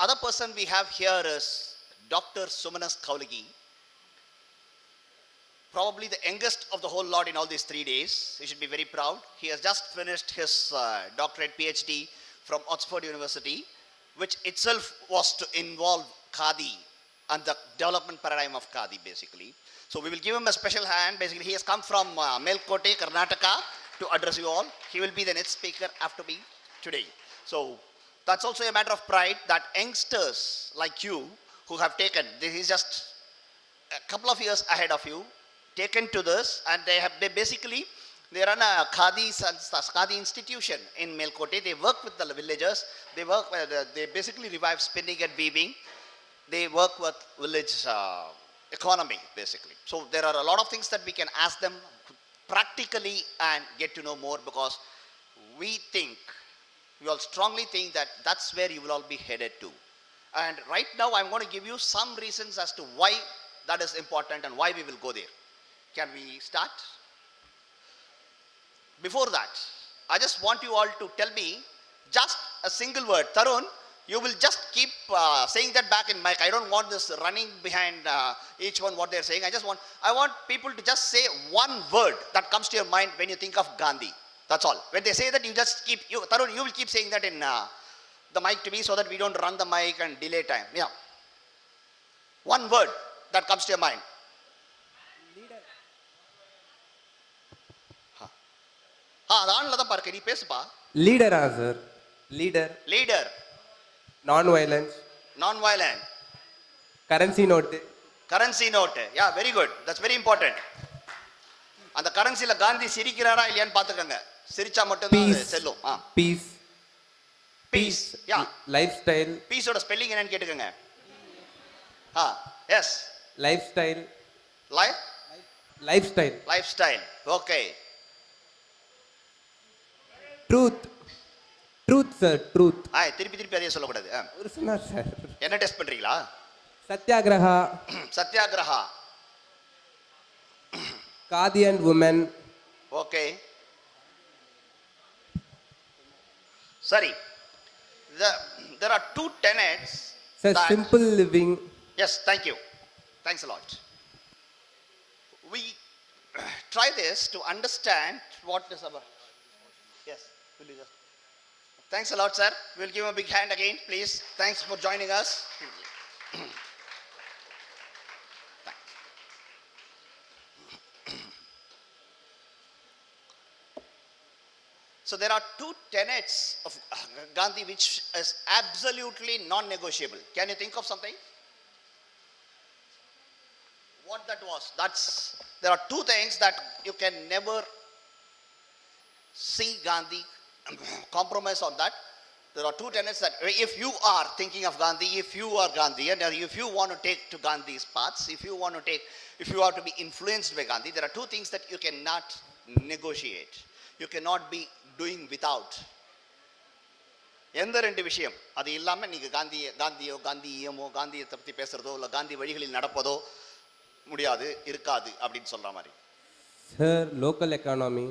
other person we have here is Dr. Sumanas Kaulagi, probably the youngest of the whole lot in all these 3 days. He should be very proud. He has just finished his doctorate PhD from Oxford University, which itself was to involve Khadi and the development paradigm of Khadi basically. So we will give him a special hand. Basically, he has come from Melkote, Karnataka to address you all. He will be the next speaker after me today. So that's also a matter of pride that youngsters like you who have taken, this is just a couple of years ahead of you, taken to this, and they basically they run a Khadi institution in Melkote. They work with the villagers. They basically revive spinning and weaving. They work with village economy basically. So there are a lot of things that we can ask them practically and get to know more, because we all strongly think that that's where you will all be headed to. And right now I'm going to give you some reasons as to why that is important and why we will go there. Can we start? Before that, I just want you all to tell me just a single word. Tarun, you will just keep saying that back in mic. I don't want this running behind each one what they're saying. I want people to just say one word that comes to your mind when you think of Gandhi. That's all. When they say that, you just keep, Tarun, you will keep saying that in the mic to me so that we don't run the mic and delay time. Yeah. One word that comes to your mind. Leader, sir. Leader. Leader. Non-violence. Non-violent. Currency note. Currency note. Yeah, very good. That's very important. அந்த கரன்சில காந்தி சிரிக்கிறாரா இல்லையான்னு பாத்துக்கங்க. சிரிச்சா மட்டும் தான் அது செல்லும். Peace. Peace. Yeah. Lifestyle. Peace ஓட spelling என்னன்னு கேட்டுக்கங்க. Yes. Lifestyle. Lifestyle. Lifestyle. Okay. Truth. Truth, sir. Truth. திருப்பி அதே சொல்லக்கூடாது. ஒரு சொன்னார் சார். என்ன டெஸ்ட் பண்றீங்களா? Satyagraha. Satyagraha. Khadi and women. Okay. Sorry. There are two tenets. Sir, simple living. Yes, thank you. Thanks a lot. We try this to understand what is our. Yes, will you just. Thanks a lot, sir. We'll give him a big hand again, please. Thanks for joining us. So there are two tenets of Gandhi which is absolutely non-negotiable. Can you think of something? What that was? There are two things that you can never see Gandhi compromise on that. There are two tenets that if you are thinking of Gandhi, if you are Gandhian, and if you want to take to Gandhi's paths, if you are to be influenced by Gandhi, there are two things that you cannot negotiate. You cannot be doing without. எந்த ரெண்டு விஷயம் அது இல்லாம நீங்க காந்தியை பத்தி பேசுறதோ இல்ல காந்தி வழிகளில் நடப்பதோ முடியாது, இருக்காது அப்படின்னு சொல்ற மாதிரி. Sir, local economy.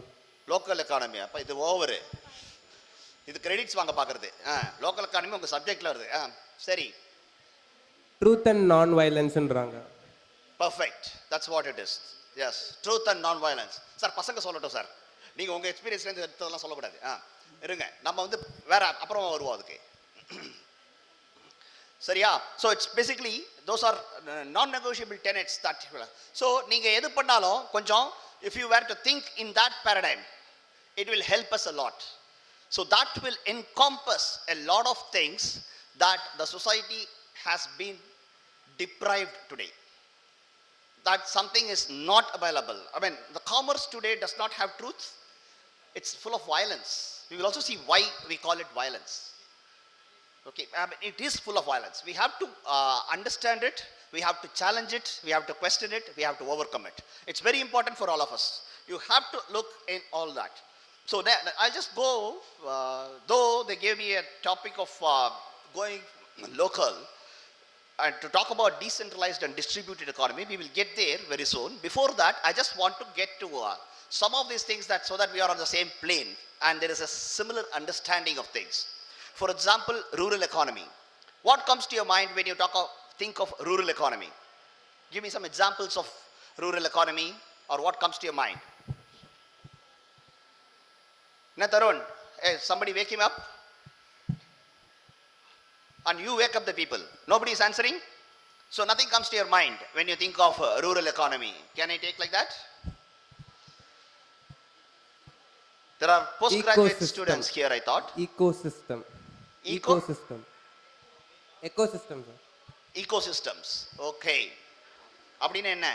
Local economy அப்ப இது ஓவர். இது கிரெடிட்ஸ் வாங்க பாக்குறது. லோக்கல் எக்கானமி உங்க சப்ஜெக்ட்ல வருது. சரி. ட்ரூத் அண்ட் நான் வயலன்ஸ்ன்றாங்க. Perfect. That's what it is. Yes, truth and non violence. Sir பசங்க சொல்லட்டும் சார். நீங்க உங்க எக்ஸ்பீரியன்ஸ்ல இருந்து எடுத்ததெல்லாம் சொல்லக்கூடாது. இருங்க, நம்ம வந்து வேற அப்புறமா வருவோம் அதுக்கு. சரியா? So it's basically those are non-negotiable tenets that. So நீங்க எது பண்ணாலும் கொஞ்சம் if you were to think in that paradigm, it will help us a lot. So that will encompass a lot of things that the society has been deprived today. That something is not available. I mean, the commerce today does not have truth. It's full of violence. We will also see why we call it violence. Okay, I mean, it is full of violence. We have to understand it. We have to challenge it. We have to question it. We have to overcome it. It's very important for all of us. You have to look in all that. So I'll just go, though they gave me a topic of going local, and to talk about decentralized and distributed economy. We will get there very soon. Before that, I just want to get to some of these things so that we are on the same plane and there is a similar understanding of things. For example, rural economy. What comes to your mind when you think of rural economy? Give me some examples of rural economy or what comes to your mind. Na Tarun, hey, somebody wake him up and you wake up the people. Nobody is answering. So nothing comes to your mind when you think of rural economy. Can I take like that? There are postgraduate Ecosystem. students here, I thought. Ecosystem. Eco? Ecosystem. Ecosystem, sir. Ecosystems. Okay. அப்படின்னு என்ன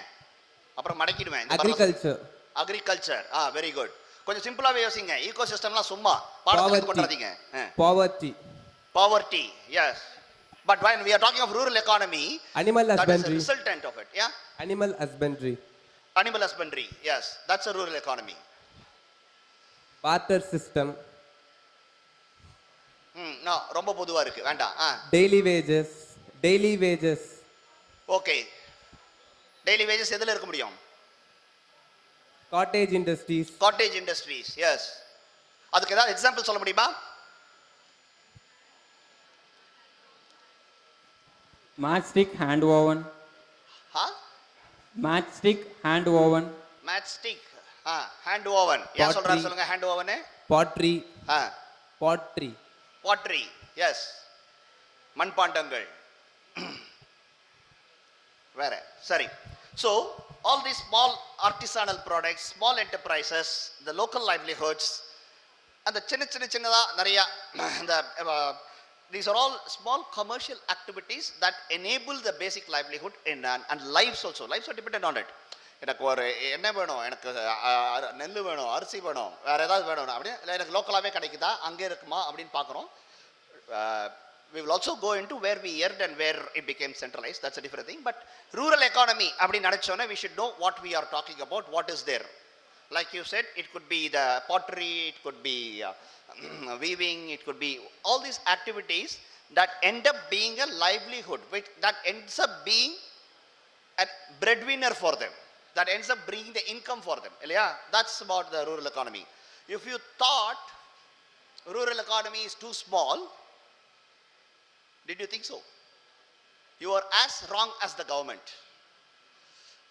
அப்புறம் மடக்கிடுவேன் Agriculture. Agriculture very good கொஞ்சம் சிம்பிளாவே யோசிங்க ஈகோசிஸ்டம்லாம் சும்மா பாடத்துல கொண்டாதீங்க Poverty. Poverty yes but when we are talking of rural economy Animal that is a husbandry. resultant of it yeah Animal husbandry. animal husbandry yes that's a rural economy Barter system. no ரொம்ப பொதுவா இருக்கு வேண்டாம் Daily wages. Daily wages. Okay daily wages எதுல இருக்க முடியும் Cottage industries. Cottage industries yes அதுக்கு ஏதாவது example சொல்ல முடியுமா Matchstick hand woven. Matchstick hand woven. Matchstick hand woven ஏன் சொல்றாரு Pottery. சொல்லுங்க hand woven Pottery. Pottery. Pottery yes மண்பாண்டங்கள் வேற சரி so all the small artisanal products small enterprises the local livelihoods அந்த சின்ன சின்ன சின்னதாக நிறையா இந்த these are all small commercial activities that enable the basic livelihood in and lives also lives are dependent on it எனக்கு ஒரு எண்ணெய் வேணும் எனக்கு நெல் வேணும் அரிசி வேணும் வேற ஏதாவது வேணும் அப்படியே இல்லை எனக்கு லோக்கலாகவே கிடைக்குதா அங்கே இருக்குமா அப்படின்னு பார்க்குறோம் we will also go into where we earned and where it became centralized that's a different thing but rural economy அப்படின்னு நினைச்சோன்னா we should know what we are talking about what is there like you said it could be the pottery it could be weaving it could be all these activities that end up being a livelihood which that ends up being a breadwinner for them that ends up bringing the income for them yeah that's about the rural economy if you thought rural economy is too small did you think so you are as wrong as the government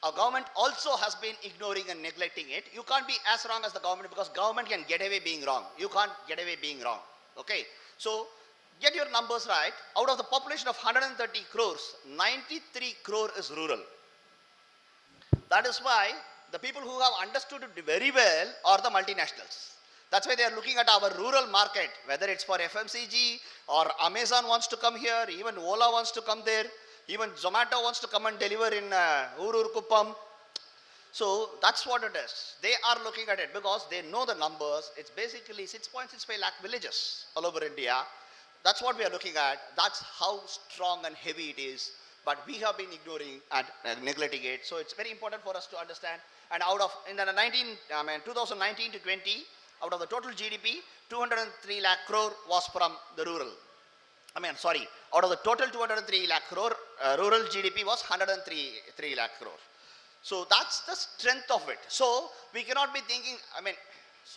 our government also has been ignoring and neglecting it you can't be as wrong as the government because government can get away being wrong you can't get away being wrong okay so get your numbers right out of the population of 130 crores 93 crore is rural that is why the people who have understood it very well are the multinationals that's why they are looking at our rural market whether it's for FMCG or Amazon wants to come here even Ola wants to come there even Zomato wants to come and deliver in Urur Kuppam so that's what it is they are looking at it because they know the numbers it's basically 6.65 lakh villages all over India that's what we are looking at that's how strong and heavy it is but we have been ignoring and neglecting it so it's very important for us to understand and out of in the 2019 to 20 out of the total GDP 203 lakh crore was from the rural out of the total 203 lakh crore rural GDP was 103 lakh crore so that's the strength of it so we cannot be thinking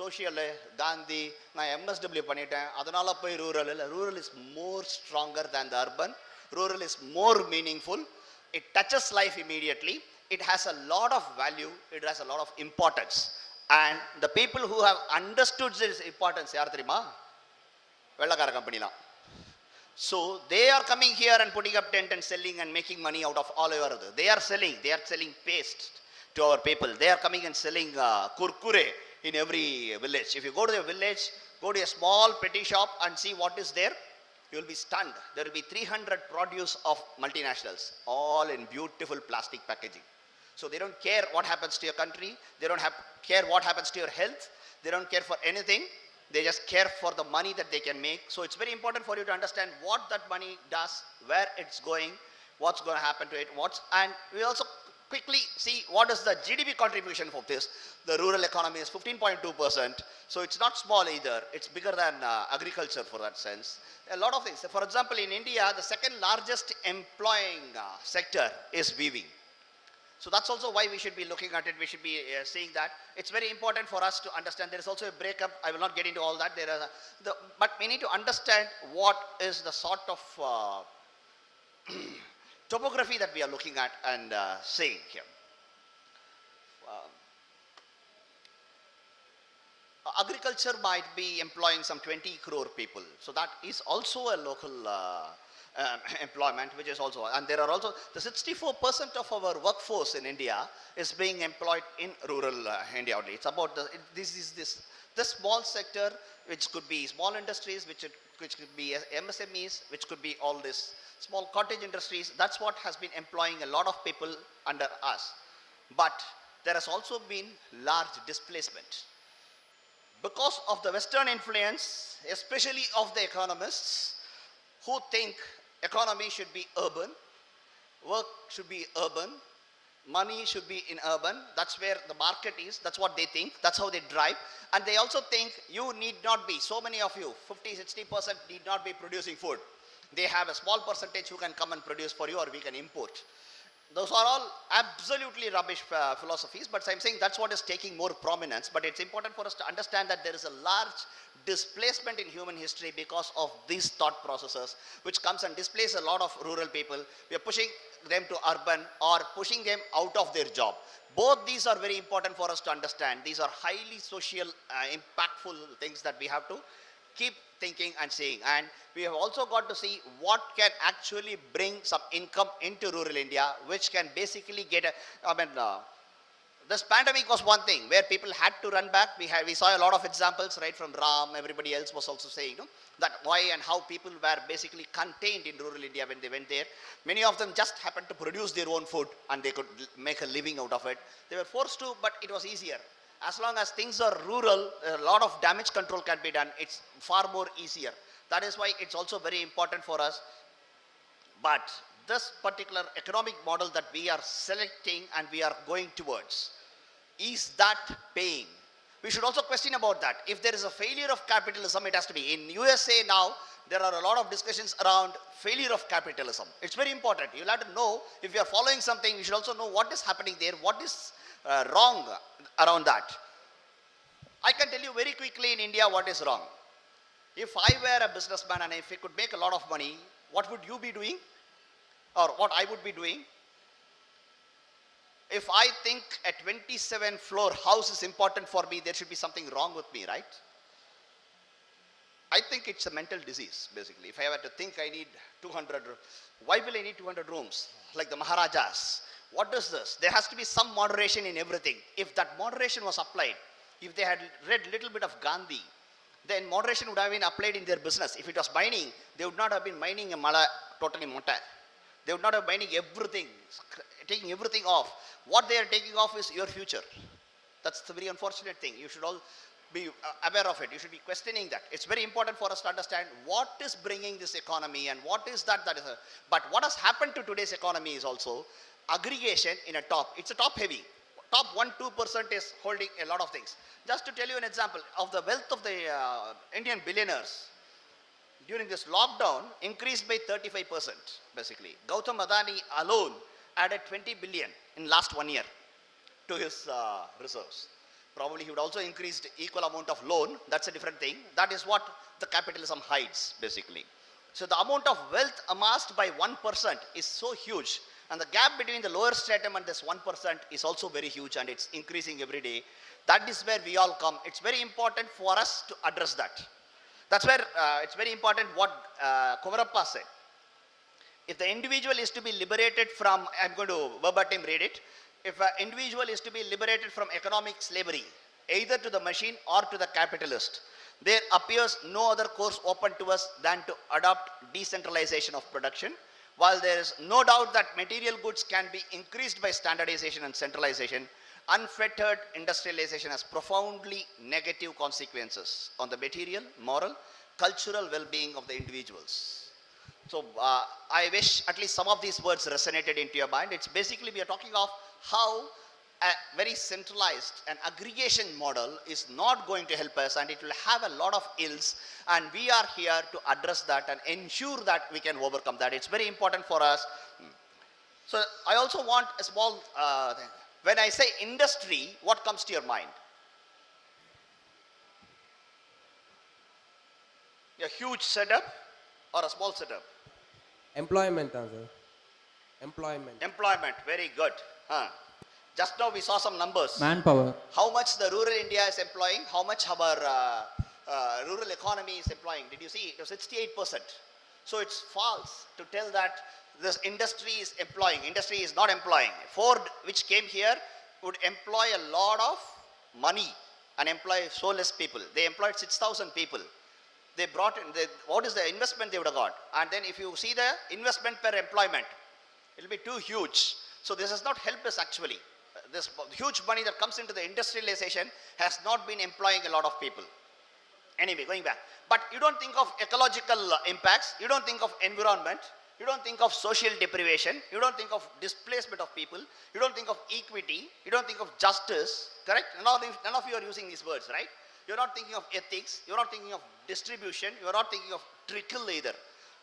social Gandhi நான் MSW பண்ணிட்டேன் அதனால போய் rural is more stronger than the urban rural is more meaningful it touches life immediately it has a lot of value it has a lot of importance and the people who have understood this importance யார் தெரியுமா வெள்ளக்கார கம்பெனிலாம் so they are coming here and putting up tent and selling and making money out of all over they are selling paste to our people they are coming and selling kurkure in every village if you go to a village go to a small petty shop and see what is there you will be stunned there will be 300 produce of multinationals all in beautiful plastic packaging so they don't care what happens to your country they don't care what happens to your health they don't care for anything they just care for the money that they can make so it's very important for you to understand what that money does where it's going what's going to happen to it and we also quickly see what is the GDP contribution for this the rural economy is 15.2% so it's not small either it's bigger than agriculture for that sense a lot of things for example in India the second largest employing sector is weaving so that's also why we should be looking at it we should be seeing that it's very important for us to understand there is also a breakup I will not get into all that but we need to understand what is the sort of topography that we are looking at and seeing here. Agriculture might be employing some 20 crore people. So that is also a local employment, which is also, and there are also the 64% of our workforce in India is being employed in rural India only. It's about this small sector, which could be small industries, which could be MSMEs, which could be all this small cottage industries. That's what has been employing a lot of people under us. But there has also been large displacement because of the Western influence, especially of the economists who think economy should be urban, work should be urban, money should be in urban. That's where the market is. That's what they think. That's how they drive. And they also think you need not be, so many of you, 50-60% need not be producing food. They have a small percentage who can come and produce for you, or we can import. Those are all absolutely rubbish philosophies, but I'm saying that's what is taking more prominence. But it's important for us to understand that there is a large displacement in human history because of these thought processes, which comes and displaces a lot of rural people. We are pushing them to urban or pushing them out of their job. Both these are very important for us to understand. These are highly social, impactful things that we have to keep thinking and saying. And we have also got to see what can actually bring some income into rural India, which can basically get this pandemic was one thing where people had to run back. We saw a lot of examples, right, from Ram. Everybody else was also saying, that why and how people were basically contained in rural India when they went there. Many of them just happened to produce their own food and they could make a living out of it. They were forced to, but it was easier. As long as things are rural, a lot of damage control can be done. It's far more easier. That is why it's also very important for us. But this particular economic model that we are selecting and we are going towards, is that paying? We should also question about that. If there is a failure of capitalism, it has to be. In USA now, there are a lot of discussions around failure of capitalism. It's very important. You'll have to know, if you are following something, you should also know what is happening there, what is wrong around that. I can tell you very quickly in India what is wrong. If I were a businessman and if I could make a lot of money, what would you be doing? Or what I would be doing? If I think a 27 floor house is important for me, there should be something wrong with me, right? I think it's a mental disease, basically. If I were to think I need 200, why will I need 200 rooms? Like the Maharajas. What is this? There has to be some moderation in everything. If that moderation was applied, if they had read a little bit of Gandhi, then moderation would have been applied in their business. If it was mining, they would not have been mining a mala totally mota. They would not have mining everything, taking everything off. What they are taking off is your future. That's the very unfortunate thing. You should all be aware of it. You should be questioning that. It's very important for us to understand what is bringing this economy and what is that is a, but what has happened to today's economy is also aggregation in a top. It's a top heavy. Top 1-2% is holding a lot of things. Just to tell you an example of the wealth of the Indian billionaires during this lockdown increased by 35%, basically. Gautam Adani alone added 20 billion in last 1 year to his reserves. Probably he would also increase the equal amount of loan. That's a different thing. That is what the capitalism hides, basically. So the amount of wealth amassed by 1% is so huge. And the gap between the lower stratum and this 1% is also very huge, and it's increasing every day. That is where we all come. It's very important for us to address that. That's where it's very important what Kumarappa said. If the individual is to be liberated from, I'm going to verbatim read it. If an individual is to be liberated from economic slavery, either to the machine or to the capitalist, there appears no other course open to us than to adopt decentralization of production. While there is no doubt that material goods can be increased by standardization and centralization, unfettered industrialization has profoundly negative consequences on the material, moral, cultural well-being of the individuals. So I wish at least some of these words resonated into your mind. It's basically we are talking of how a very centralized and aggregation model is not going to help us, and it will have a lot of ills, and we are here to address that and ensure that we can overcome that. It's very important for us. So I also want a small thing. When I say industry, what comes to your mind? A huge setup or a small setup? Employment, sir. Employment. Employment, very good. Just now we saw some numbers. manpower, How much the rural India is employing, how much our rural economy is employing. Did you see? It was 68%. So it's false to tell that this industry is employing. Industry is not employing. Ford, which came here, would employ a lot of money and employ so less people. They employed 6,000 people. They brought in, what is the investment they would have got? And then if you see the investment per employment, it will be too huge. So this has not helped us actually. This huge money that comes into the industrialization has not been employing a lot of people. Anyway, going back. But you don't think of ecological impacts, you don't think of environment, you don't think of social deprivation, you don't think of displacement of people, you don't think of equity, you don't think of justice, correct? None of you are using these words, right? You're not thinking of ethics, you're not thinking of distribution, you're not thinking of trickle either.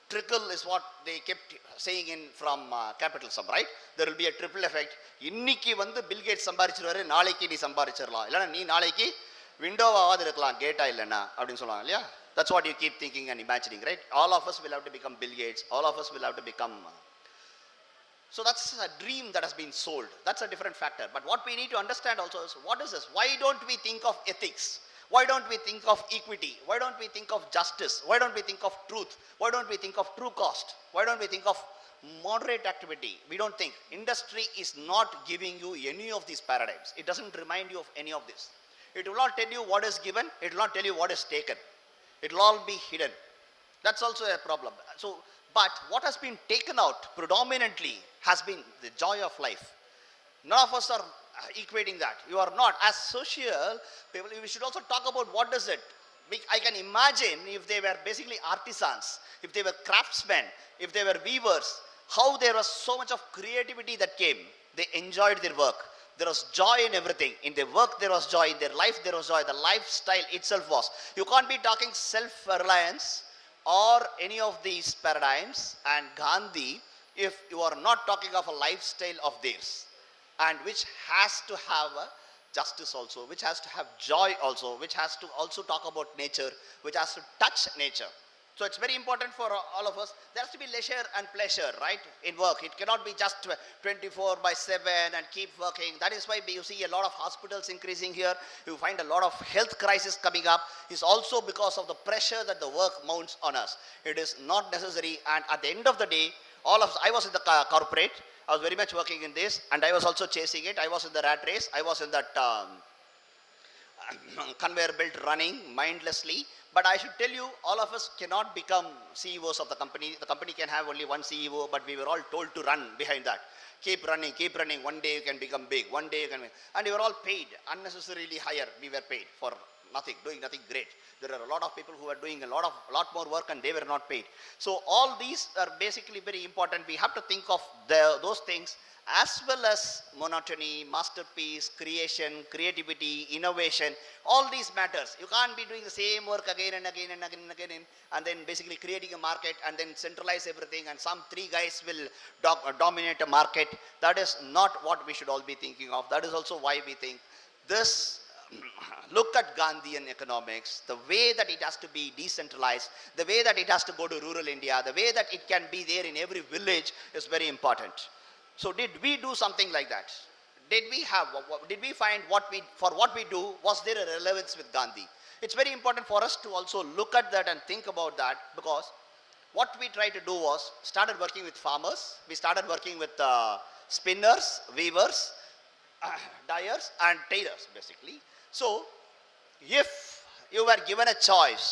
Trickle is what they kept saying in from capitalism, right? There will be a triple effect. இன்னைக்கு வந்து bill Gates சம்பாரிச்சிருவாரு, நாளைக்கு நீ சம்பாரிச்சிடலாம், இல்லைன்னா நீ நாளைக்கு விண்டோவாவது இருக்கலாம், கேட்டா இல்லைன்னா அப்படின்னு சொல்லுவாங்க இல்லையா? That's what you keep thinking and imagining, right? All of us will have to become Bill Gates, all of us will have to become so that's a dream that has been sold. That's a different factor. But what we need to understand also is, what is this? Why don't we think of ethics? Why don't we think of equity? Why don't we think of justice? Why don't we think of truth? Why don't we think of true cost? Why don't we think of moderate activity? We don't think. Industry is not giving you any of these paradigms. It doesn't remind you of any of this. It will not tell you what is given. It will not tell you what is taken. It will all be hidden. That's also a problem. So, but what has been taken out predominantly has been the joy of life. None of us are equating that. You are not. As social people, we should also talk about what is it. I can imagine if they were basically artisans, if they were craftsmen, if they were weavers, how there was so much of creativity that came. They enjoyed their work. There was joy in everything. In their work there was joy. In their life there was joy. The lifestyle itself was. You can't be talking self-reliance or any of these paradigms and Gandhi if you are not talking of a lifestyle of theirs, and which has to have a justice also, which has to have joy also, which has to also talk about nature, which has to touch nature. So it's very important for all of us. There has to be leisure and pleasure, right, in work. It cannot be just 24/7 and keep working. That is why you see a lot of hospitals increasing here. You find a lot of health crisis coming up. It's also because of the pressure that the work mounts on us. It is not necessary. And at the end of the day, all of us, I was in the corporate. I was very much working in this, and I was also chasing it. I was in the rat race. I was in that conveyor belt running mindlessly. But I should tell you, all of us cannot become CEOs of the company. The company can have only one CEO, but we were all told to run behind that. Keep running, keep running. One day you can become big. One day you can be. And we were all paid unnecessarily higher. We were paid for nothing, doing nothing great. There are a lot of people who are doing a lot more work and they were not paid. So all these are basically very important. We have to think of those things, as well as monotony, masterpiece, creation, creativity, innovation. All these matters. You can't be doing the same work again and again and again and again, and then basically creating a market and then centralize everything, and some three guys will dominate a market. That is not what we should all be thinking of. That is also why we think this. Look at Gandhian economics, the way that it has to be decentralized, the way that it has to go to rural India, the way that it can be there in every village is very important. So did we do something like that? Did we find for what we do, was there a relevance with Gandhi? It's very important for us to also look at that and think about that, because what we tried to do was started working with farmers, we started working with spinners, weavers, dyers and tailors basically. So if you were given a choice,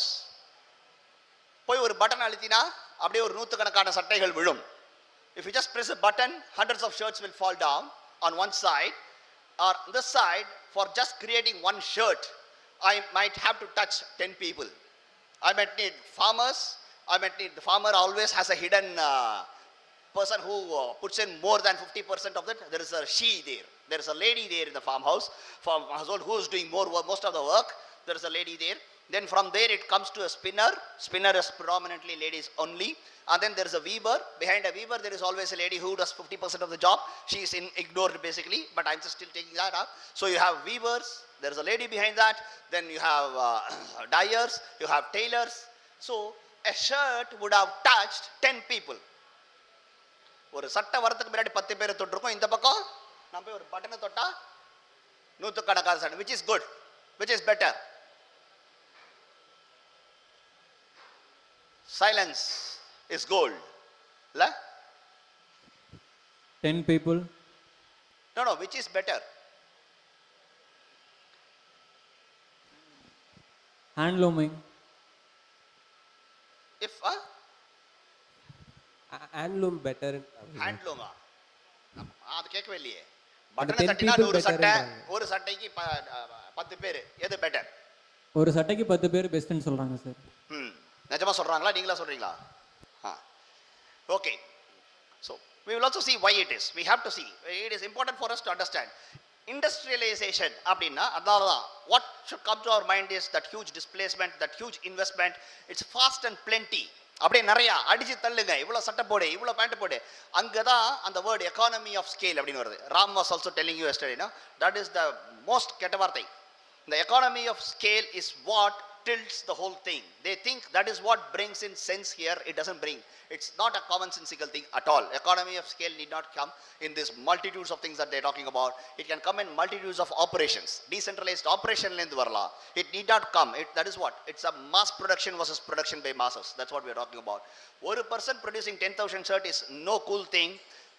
போய் ஒரு button அழுத்தினா அப்படியே ஒரு நூற்றுக்கணக்கான சட்டைகள் விழும். If you just press a button, hundreds of shirts will fall down on one side, or on this side, for just creating one shirt, I might have to touch 10 people. I might need farmers. The farmer always has a hidden person who puts in more than 50% of it. There is a she there. There is a lady there in the farmhouse who is doing most of the work. There is a lady there. Then from there it comes to a spinner. Spinner is predominantly ladies only. And then there is a weaver. Behind a weaver there is always a lady who does 50% of the job. She is ignored basically, but I'm just still taking that up. So you have weavers, there is a lady behind that. Then you have dyers, you have tailors. So a shirt would have touched 10 people. ஒரு சட்டை வரத்துக்கு முன்னாடி 10 பேரை தொட்டிருக்கோம். இந்த பக்கம் நம்ம போய் ஒரு பட்டனை தொட்டா நூற்றுக்கணக்கான சட்டை. Which is good, which is better? Silence is gold. இல்ல? 10 people, No, which is better? handlooming, If Handloom better. ஹேண்ட்லூமா? அது கேட்கவே இல்லையே. அந்த பட்டனை 10 தட்டினா people 100 சட்டை, better-ன்றாங்க. ஒரு சட்டைக்கு 10 பேர். எது பெட்டர்? ஒரு சட்டைக்கு 10 பேர் பெஸ்ட்னு சொல்றாங்க சார். நிஜமா சொல்றாங்களா நீங்களா சொல்றீங்களா? Okay. So we will also see why it is. We have to see. It is important for us to understand. Industrialization அப்படின்னா அதான். What should come to our mind is that huge displacement, that huge investment. It's fast and plenty. அப்படியே நிறைய அடிச்சு தள்ளுங்க, இவ்வளோ சட்டை போடு, இவ்வளோ பேண்ட் போடு. அங்கே தான் அந்த வேர்டு எக்கானமி ஆஃப் ஸ்கேல் அப்படின்னு வருது. Ram was also telling you yesterday, that is the most கெட்ட வார்த்தை. The economy of scale is what tilts the whole thing. They think that is what brings in sense here. It doesn't bring. It's not a commonsensical thing at all. Economy of scale need not come in these multitudes of things that they're talking about. It can come in multitudes of operations. Decentralized operation lendu varala. It need not come. That is what? It's a mass production versus production by masses. That's what we're talking about. One person producing 10,000 shirt is no cool thing.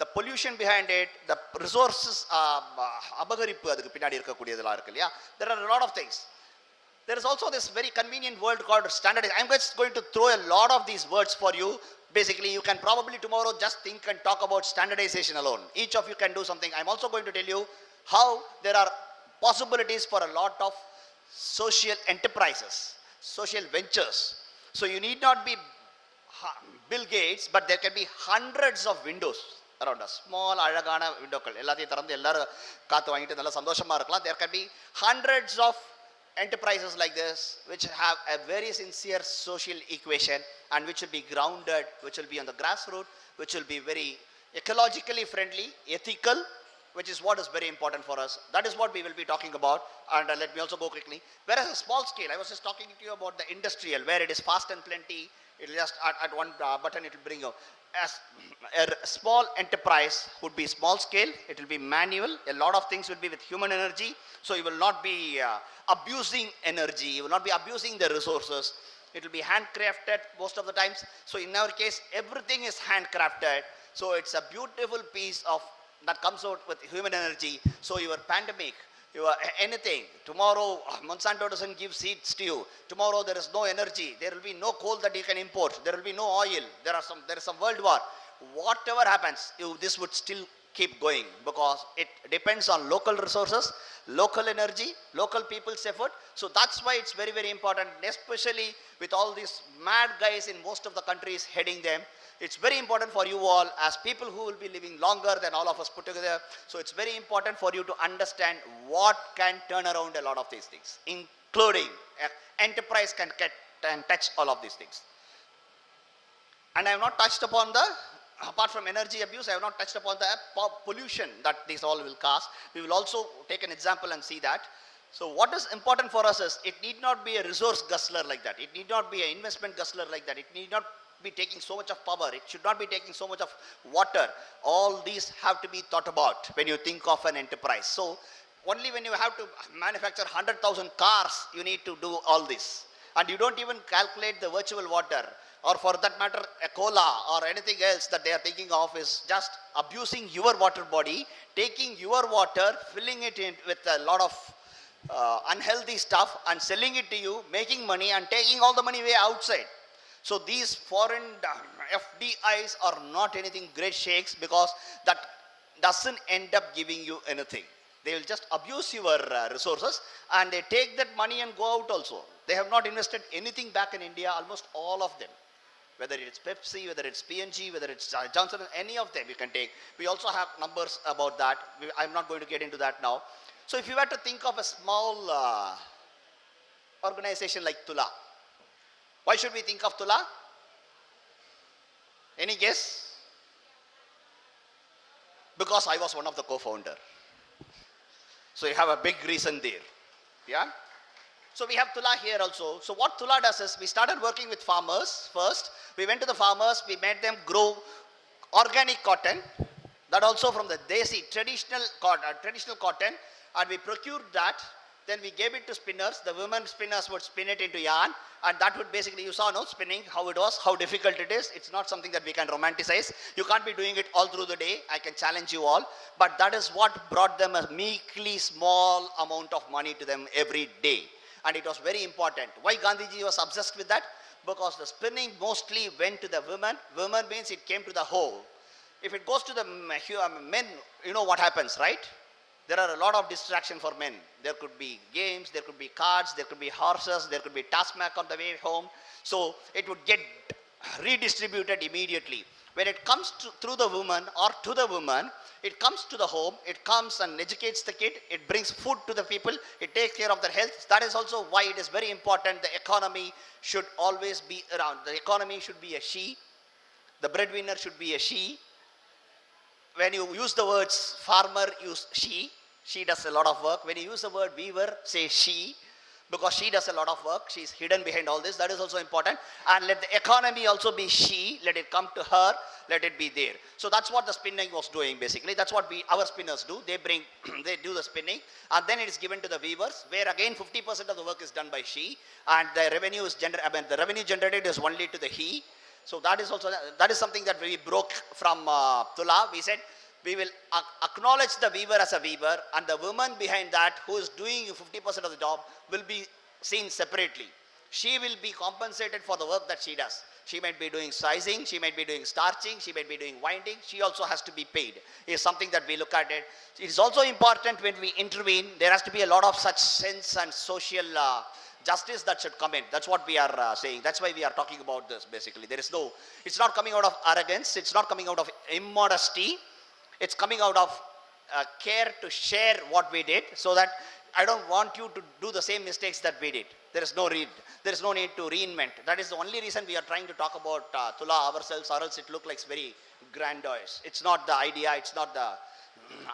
The pollution behind it, the resources, அபகரிப்பு அதுக்கு பின்னாடி இருக்கக்கூடியதெல்லாம் இருக்கு இல்லையா? There are a lot of things. There is also this very convenient word called standardization. I'm just going to throw a lot of these words for you. Basically, you can probably tomorrow just think and talk about standardization alone. Each of you can do something. I'm also going to tell you how there are possibilities for a lot of social enterprises, social ventures. So you need not be Bill Gates, but there can be hundreds of windows around us. Small அழகான விண்டோக்கள் எல்லாத்தையும் திறந்து எல்லாரும் காத்து வாங்கிட்டு நல்லா சந்தோஷமா இருக்கலாம். There can be hundreds of enterprises like this which have a very sincere social equation and which will be grounded, which will be on the grassroots, which will be very ecologically friendly, ethical, which is what is very important for us. That is what we will be talking about. And let me also go quickly. Whereas a small scale, I was just talking to you about the industrial, where it is fast and plenty. It will just at one button it will bring you. As a small enterprise would be small scale, it will be manual. A lot of things will be with human energy. So you will not be abusing energy. You will not be abusing the resources. It will be handcrafted most of the times. So in our case, everything is handcrafted. So it's a beautiful piece of that comes out with human energy. So your pandemic, your anything, tomorrow Monsanto doesn't give seeds to you. Tomorrow there is no energy. There will be no coal that you can import. There will be no oil. There is some world war. Whatever happens, this would still keep going because it depends on local resources, local energy, local people's effort. So that's why it's very, very important, especially with all these mad guys in most of the countries heading them. It's very important for you all as people who will be living longer than all of us put together. So it's very important for you to understand what can turn around a lot of these things, including enterprise can get and touch all of these things. And I have not touched upon the, apart from energy abuse, I have not touched upon the pollution that these all will cause. We will also take an example and see that. So what is important for us is it need not be a resource guzzler like that. It need not be an investment guzzler like that. It need not be taking so much of power. It should not be taking so much of water. All these have to be thought about when you think of an enterprise. So only when you have to manufacture 100,000 cars, you need to do all this. And you don't even calculate the virtual water, or for that matter, a cola or anything else that they are thinking of is just abusing your water body, taking your water, filling it in with a lot of unhealthy stuff and selling it to you, making money and taking all the money way outside. So these foreign FDIs are not anything great shakes because that doesn't end up giving you anything. They will just abuse your resources and they take that money and go out also. They have not invested anything back in India, almost all of them. Whether it's Pepsi, whether it's P&G, whether it's Johnson, any of them you can take. We also have numbers about that. I'm not going to get into that now. So if you were to think of a small organization like Tula, why should we think of Tula? Any guess? Because I was one of the co-founder. So you have a big reason there. Yeah? So we have Tula here also. So what Tula does is we started working with farmers first. We went to the farmers, we made them grow organic cotton, that also from the desi traditional cotton, and we procured that. Then we gave it to spinners. The women spinners would spin it into yarn, and that would basically, you saw no spinning, how it was, how difficult it is. It's not something that we can romanticize. You can't be doing it all through the day. I can challenge you all. But that is what brought them a meekly small amount of money to them every day. And it was very important. Why Gandhiji was obsessed with that? Because the spinning mostly went to the women. Women means it came to the hoe. If it goes to the men, you know what happens, right? There are a lot of distraction for men. There could be games, there could be cards, there could be horses, there could be taskmaster on the way home. So it would get redistributed immediately. When it comes through the woman or to the woman, it comes to the home, it comes and educates the kid, it brings food to the people, it takes care of their health. That is also why it is very important the economy should always be around. The economy should be a she, the breadwinner should be a she. When you use the words farmer, use she. She does a lot of work. When you use the word weaver, say she, because she does a lot of work. She is hidden behind all this. That is also important. And let the economy also be she. Let it come to her. Let it be there. So that's what the spinning was doing basically. That's what our spinners do. They bring, they do the spinning, and then it is given to the weavers, where again 50% of the work is done by she, and the revenue is the revenue generated is only to the he. So that is also, that is something that we broke from Tula. We said we will acknowledge the weaver as a weaver, and the woman behind that who is doing 50% of the job will be seen separately. She will be compensated for the work that she does. She might be doing sizing, she might be doing starching, she might be doing winding. She also has to be paid. It is something that we look at it. It is also important when we intervene, there has to be a lot of such sense and social justice that should come in. That's what we are saying. That's why we are talking about this basically. There is no, it's not coming out of arrogance, it's not coming out of immodesty, it's coming out of care to share what we did, so that I don't want you to do the same mistakes that we did. There is no need to reinvent. That is the only reason we are trying to talk about Tula ourselves, or else it looks like very grandiose. It's not the idea, it's not the,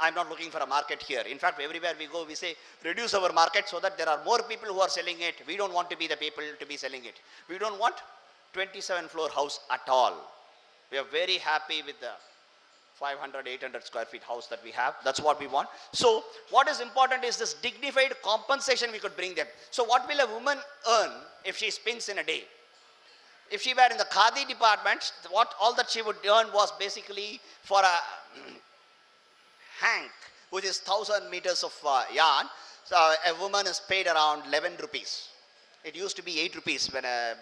I'm not looking for a market here. In fact, everywhere we go, we say, reduce our market so that there are more people who are selling it. We don't want to be the people to be selling it. We don't want 27-floor house at all. We are very happy with the 500, 800 square feet house that we have. That's what we want. So what is important is this dignified compensation we could bring them. So what will a woman earn if she spins in a day? If she were in the Khadi department, what all that she would earn was basically for a hank, which is 1,000 meters of yarn. So a woman is paid around 11 rupees. It used to be 8 rupees when I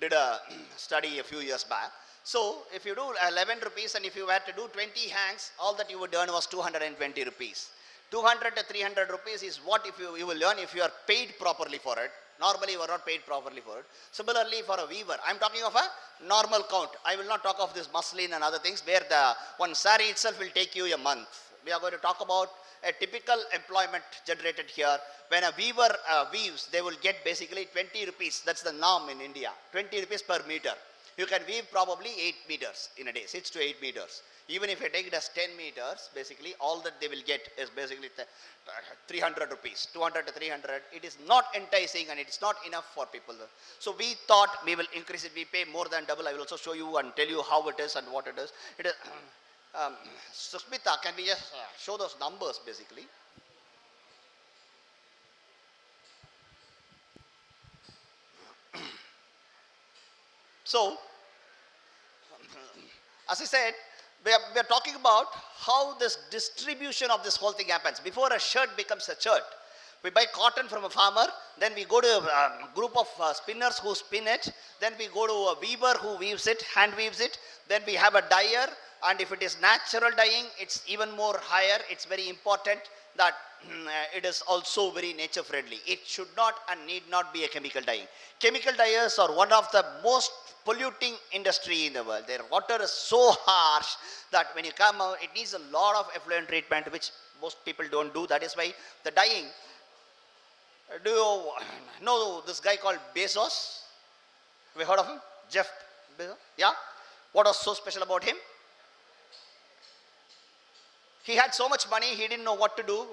did a study a few years back. So if you do 11 rupees, and if you were to do 20 hanks, all that you would earn was 220 rupees. 200 to 300 rupees is what if you will earn if you are paid properly for it. Normally you are not paid properly for it. Similarly for a weaver, I am talking of a normal count. I will not talk of this muslin and other things where the one sari itself will take you a month. We are going to talk about a typical employment generated here. When a weaver weaves, they will get basically 20 rupees. That's the norm in India. 20 rupees per meter. You can weave probably 8 meters in a day, 6 to 8 meters. Even if you take it as 10 meters, basically all that they will get is basically 300 rupees, 200 to 300. It is not enticing and it is not enough for people. So we thought we will increase it. We pay more than double. I will also show you and tell you how it is and what it is. It is Susmita, can we just show those numbers basically? So, as I said, we are talking about how this distribution of this whole thing happens. Before a shirt becomes a shirt, we buy cotton from a farmer, then we go to a group of spinners who spin it, then we go to a weaver who weaves it, hand weaves it, then we have a dyer, and if it is natural dyeing, it's even more higher. It's very important that it is also very nature friendly. It should not and need not be a chemical dyeing. Chemical dyers are one of the most polluting industry in the world. Their water is so harsh that when you come out, it needs a lot of effluent treatment, which most people don't do. That is why the dyeing. Do you know this guy called Bezos? Have you heard of him? Jeff Bezos? Yeah? What was so special about him? He had so much money, he didn't know what to do.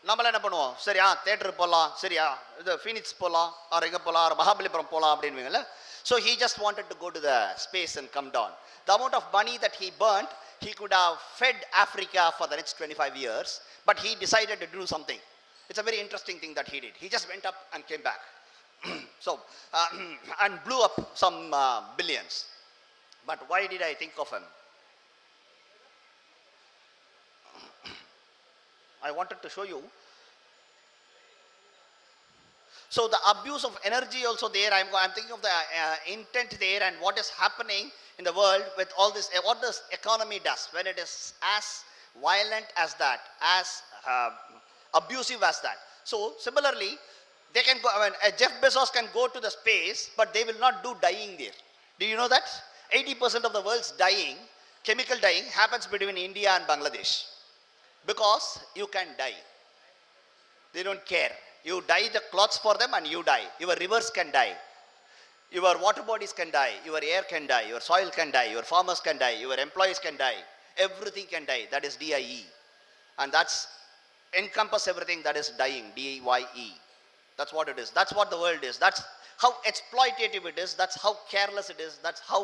நம்மளாம் என்ன பண்ணுவோம், சரியா theatre போகலாம், சரியா இது Phoenix போகலாம், R எங்கே போகலாம், ஆர் மகாபலிபுரம் போகலாம் அப்படின்வீங்கல்ல. So he just wanted to go to the space and come down. The amount of money that he burnt, he could have fed Africa for the next 25 years, but he decided to do something. It's a very interesting thing that he did. He just went up and came back. So, and blew up some billions. But why did I think of him? I wanted to show you. So the abuse of energy also there. I'm thinking of the intent there and what is happening in the world with all this. What this economy does when it is as violent as that, as abusive as that. So similarly, they can go. I mean, Jeff Bezos can go to the space, but they will not do dying there. Do you know that 80% of the world's dying, chemical dying, happens between India and Bangladesh? Because you can die. They don't care. You dye the clothes for them and you die. Your rivers can die. Your water bodies can die. Your air can die. Your soil can die. Your farmers can die. Your employees can die. Everything can die. That is DIE. And that's encompass everything that is dying. DYE. That's what it is. That's what the world is. That's how exploitative it is. That's how careless it is. That's how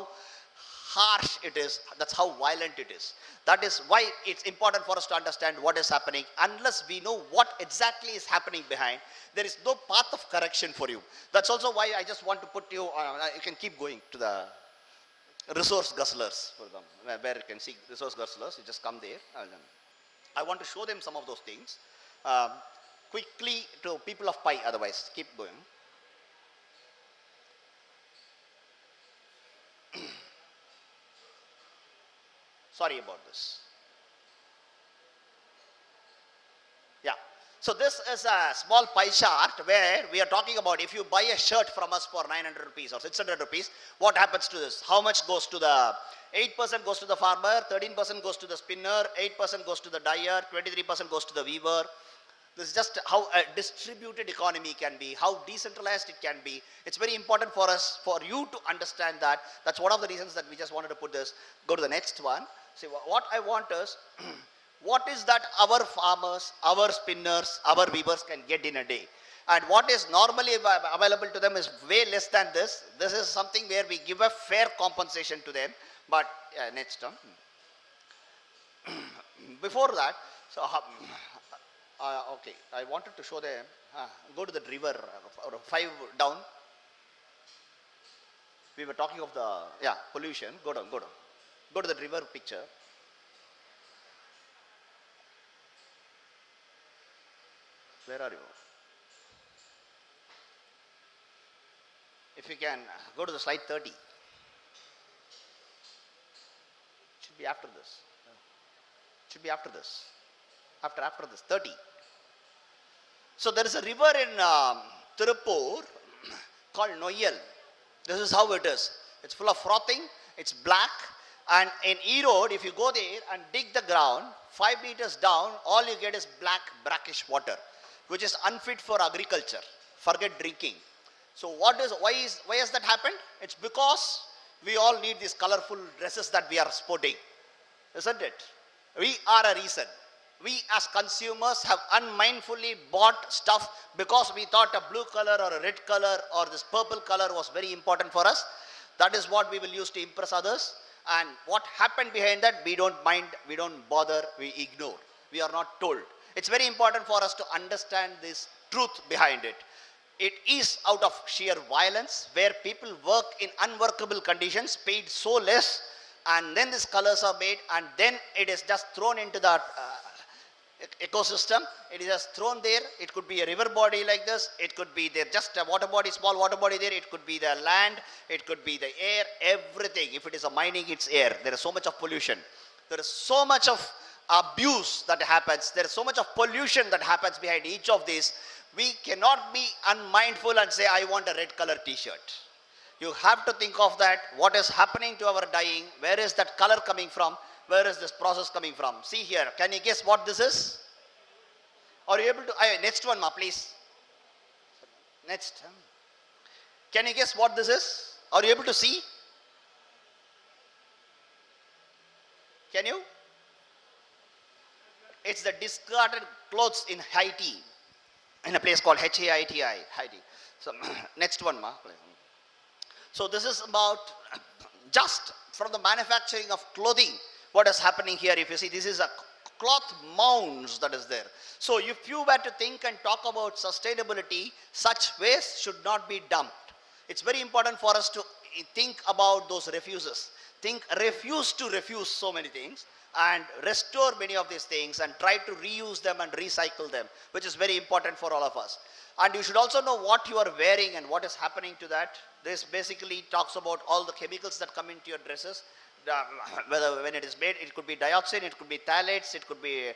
harsh it is. That's how violent it is. That is why it's important for us to understand what is happening. Unless we know what exactly is happening behind, there is no path of correction for you. That's also why I just want to put you, you can keep going to the resource guzzlers, for them, where you can see resource guzzlers. You just come there. And I want to show them some of those things. Quickly to people of Pi, otherwise, keep going. Sorry about this. Yeah. So this is a small pie chart where we are talking about if you buy a shirt from us for 900 rupees or 600 rupees, what happens to this? How much goes to the, 8% goes to the farmer, 13% goes to the spinner, 8% goes to the dyer, 23% goes to the weaver. This is just how a distributed economy can be, how decentralized it can be. It's very important for us, for you to understand that. That's one of the reasons that we just wanted to put this. Go to the next one. See, what I want is, what is that our farmers, our spinners, our weavers can get in a day? And what is normally available to them is way less than this. This is something where we give a fair compensation to them. But next one. Before that, so okay, I wanted to show them. Go to the river, 5 down. We were talking of the pollution. Go down, go down. Go to the river picture. Where are you? If you can, go to the slide 30. Should be after this. Should be after this. After this, 30. So there is a river in Tirupur called Noyal. This is how it is. It's full of frothing. It's black. And in Erode, if you go there and dig the ground, 5 meters down, all you get is black, brackish water, which is unfit for agriculture. Forget drinking. So why has that happened? It's because we all need these colorful dresses that we are sporting. Isn't it? We are a reason. We as consumers have unmindfully bought stuff because we thought a blue color or a red color or this purple color was very important for us. That is what we will use to impress others. And what happened behind that, we don't mind, we don't bother, we ignore. We are not told. It's very important for us to understand this truth behind it. It is out of sheer violence where people work in unworkable conditions, paid so less, and then these colors are made and then it is just thrown into the ecosystem. It is just thrown there. It could be a river body like this. It could be there just a water body, small water body there. It could be the land. It could be the air, everything. If it is a mining, it's air. There is so much of pollution. There is so much of abuse that happens. There is so much of pollution that happens behind each of these. We cannot be unmindful and say, I want a red color t-shirt. You have to think of that. What is happening to our dyeing? Where is that color coming from? Where is this process coming from? See here. Can you guess what this is? Are you able to? Next one, ma, please. Next. Can you guess what this is? Are you able to see? Can you? It's the discarded clothes in Haiti, in a place called Haiti, Haiti. So next one, ma. So this is about just from the manufacturing of clothing. What is happening here? If you see, this is a cloth mounds that is there. So if you were to think and talk about sustainability, such waste should not be dumped. It's very important for us to think about those refuses. Refuse to refuse so many things and restore many of these things and try to reuse them and recycle them, which is very important for all of us. And you should also know what you are wearing and what is happening to that. This basically talks about all the chemicals that come into your dresses. Whether when it is made, it could be dioxin, it could be phthalates, it could be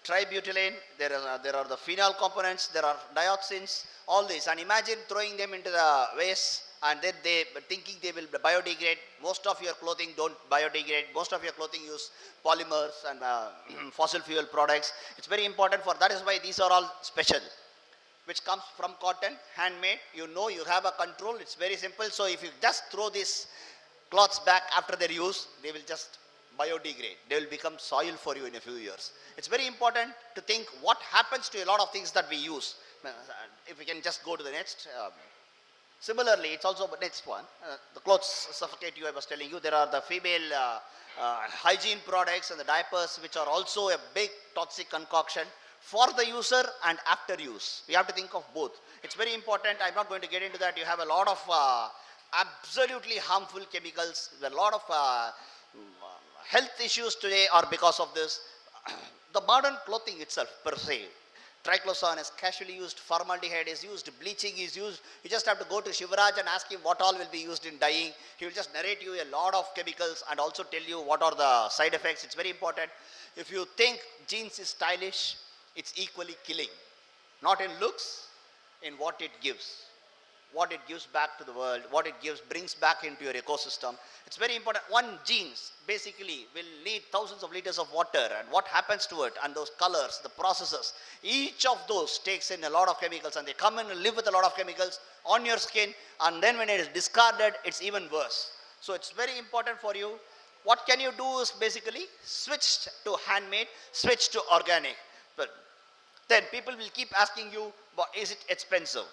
tributylene. There are the phenol components, there are dioxins, all these. And imagine throwing them into the waste and then they thinking they will biodegrade. Most of your clothing don't biodegrade. Most of your clothing use polymers and fossil fuel products. It's very important for that is why these are all special, which comes from cotton, handmade. You know, you have a control. It's very simple. So if you just throw these cloths back after their use, they will just biodegrade. They will become soil for you in a few years. It's very important to think what happens to a lot of things that we use. If we can just go to the next. Similarly, it's also the next one. The clothes suffocate you, I was telling you. There are the female hygiene products and the diapers, which are also a big toxic concoction for the user and after use. We have to think of both. It's very important. I'm not going to get into that. You have a lot of absolutely harmful chemicals. There are a lot of health issues today are because of this. The modern clothing itself per se, triclosan is casually used, formaldehyde is used, bleaching is used. You just have to go to Shivaraj and ask him what all will be used in dyeing. He will just narrate you a lot of chemicals and also tell you what are the side effects. It's very important. If you think jeans is stylish, it's equally killing. Not in looks, in what it gives. What it gives back to the world, what it brings back into your ecosystem. It's very important. One jeans basically will need thousands of liters of water and what happens to it and those colors, the processes. Each of those takes in a lot of chemicals and they come in and live with a lot of chemicals on your skin, and then when it is discarded, it's even worse. So it's very important for you. What can you do is basically switch to handmade, switch to organic. But then people will keep asking you, but is it expensive?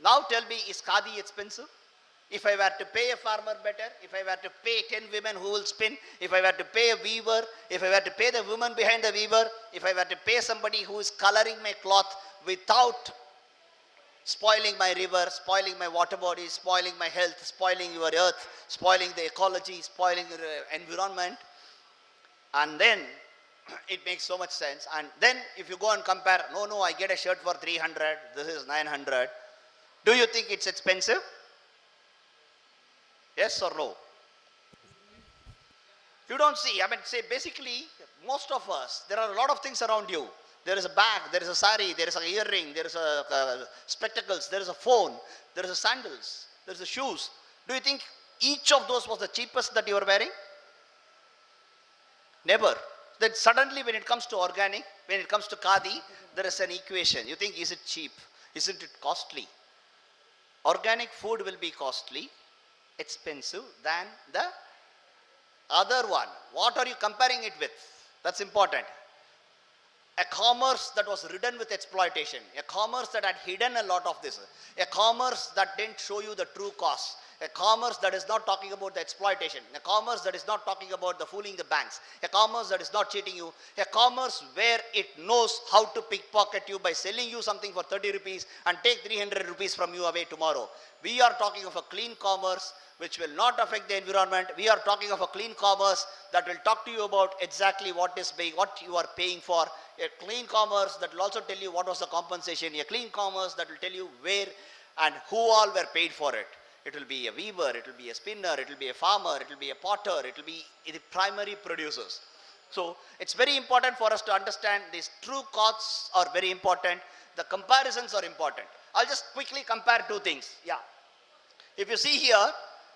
Now tell me, is khadi expensive? If I were to pay a farmer better, if I were to pay 10 women who will spin, if I were to pay a weaver, if I were to pay the woman behind the weaver, if I were to pay somebody who is coloring my cloth without spoiling my river, spoiling my water bodies, spoiling my health, spoiling your earth, spoiling the ecology, spoiling your environment, and then it makes so much sense. And then if you go and compare, no, I get a shirt for 300, this is 900. Do you think it's expensive? Yes or no? You don't see. I mean, say basically, most of us, there are a lot of things around you. There is a bag, there is a sari, there is an earring, there is a spectacles, there is a phone, there is a sandals, there is a shoes. Do you think each of those was the cheapest that you are wearing? Never. Then suddenly when it comes to organic, when it comes to khadi, there is an equation. You think, is it cheap? Isn't it costly? Organic food will be costly, expensive than the other one. What are you comparing it with? That's important. A commerce that was ridden with exploitation, a commerce that had hidden a lot of this, a commerce that didn't show you the true cost, a commerce that is not talking about the exploitation, a commerce that is not talking about the fooling the banks, a commerce that is not cheating you, a commerce where it knows how to pickpocket you by selling you something for 30 rupees and take 300 rupees from you away tomorrow. We are talking of a clean commerce which will not affect the environment. We are talking of a clean commerce that will talk to you about exactly what you are paying for. A clean commerce that will also tell you what was the compensation. A clean commerce that will tell you where and who all were paid for it. It will be a weaver, it will be a spinner, it will be a farmer, it will be a potter, it will be the primary producers. So it's very important for us to understand these true costs are very important. The comparisons are important. I'll just quickly compare two things. Yeah. If you see here,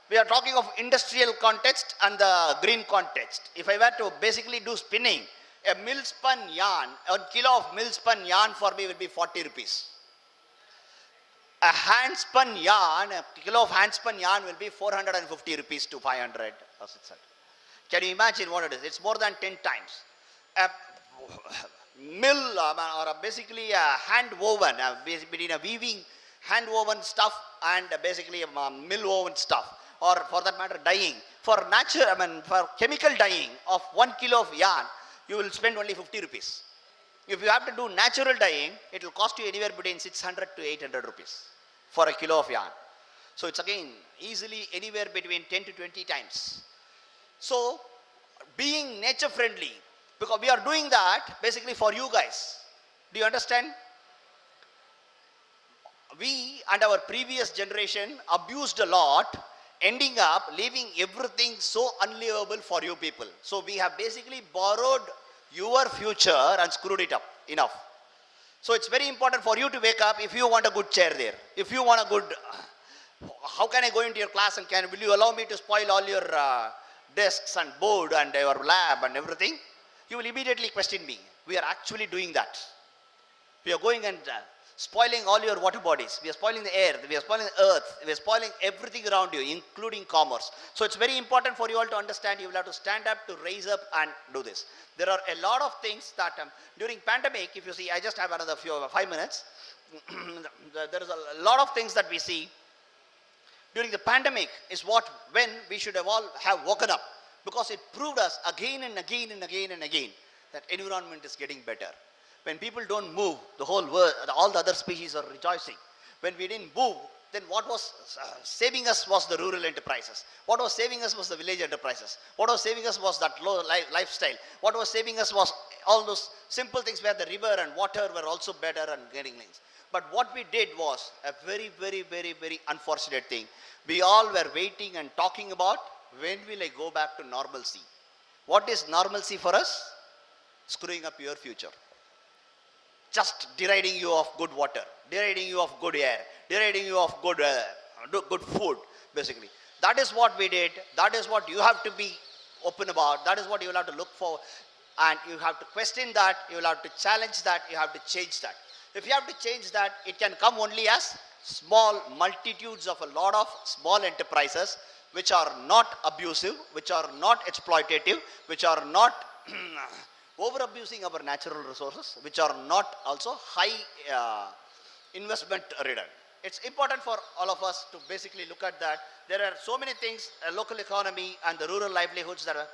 we are talking of industrial context and the green context. If I were to basically do spinning, a mill spun yarn, a kilo of mill spun yarn for me will be 40 rupees. A hand spun yarn, a kilo of hand spun yarn will be 450 rupees to 500. Can you imagine what it is? It's more than 10 times. A mill basically a hand woven, between a weaving hand woven stuff and basically a mill woven stuff, or for that matter dyeing. For for chemical dyeing of 1 kilo of yarn, you will spend only 50 rupees. If you have to do natural dyeing, it will cost you anywhere between 600 to 800 rupees for a kilo of yarn. So it's again easily anywhere between 10 to 20 times. So being nature friendly, because we are doing that basically for you guys. Do you understand? We and our previous generation abused a lot, ending up leaving everything so unlivable for you people. So we have basically borrowed your future and screwed it up enough. So it's very important for you to wake up if you want a good chair there. If you want a good, how can I go into your class and will you allow me to spoil all your desks and board and your lab and everything? You will immediately question me. We are actually doing that. We are going and spoiling all your water bodies. We are spoiling the air. We are spoiling the earth. We are spoiling everything around you, including commerce. So it's very important for you all to understand. You will have to stand up to raise up and do this. There are a lot of things that during pandemic, if you see, I just have another 5 minutes. There is a lot of things that we see during the pandemic is when we should have all have woken up, because it proved us again and again and again and again that environment is getting better. When people don't move, the whole world, all the other species are rejoicing. When we didn't move, then what was saving us was the rural enterprises. What was saving us was the village enterprises. What was saving us was that low lifestyle. What was saving us was all those simple things where the river and water were also better and getting things. But what we did was a very, very, very, very unfortunate thing. We all were waiting and talking about when will I go back to normalcy. What is normalcy for us? Screwing up your future. Just deriding you of good water, deriding you of good air, deriding you of good food, basically. That is what we did. That is what you have to be open about. That is what you will have to look for. And you have to question that. You will have to challenge that. You have to change that. If you have to change that, it can come only as small multitudes of a lot of small enterprises which are not abusive, which are not exploitative, which are not over abusing our natural resources, which are not also high investment return. It's important for all of us to basically look at that. There are so many things, local economy and the rural livelihoods that are,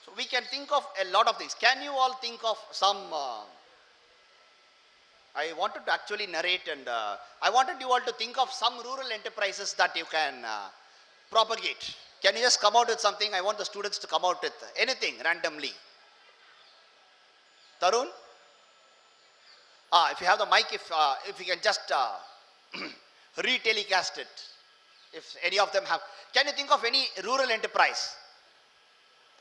so we can think of a lot of things. Can you all think of some, I wanted to actually narrate and I wanted you all to think of some rural enterprises that you can propagate. Can you just come out with something? I want the students to come out with anything randomly. Tarun? If you have the mic, if you can just re-telecast it. If any of them have. Can you think of any rural enterprise?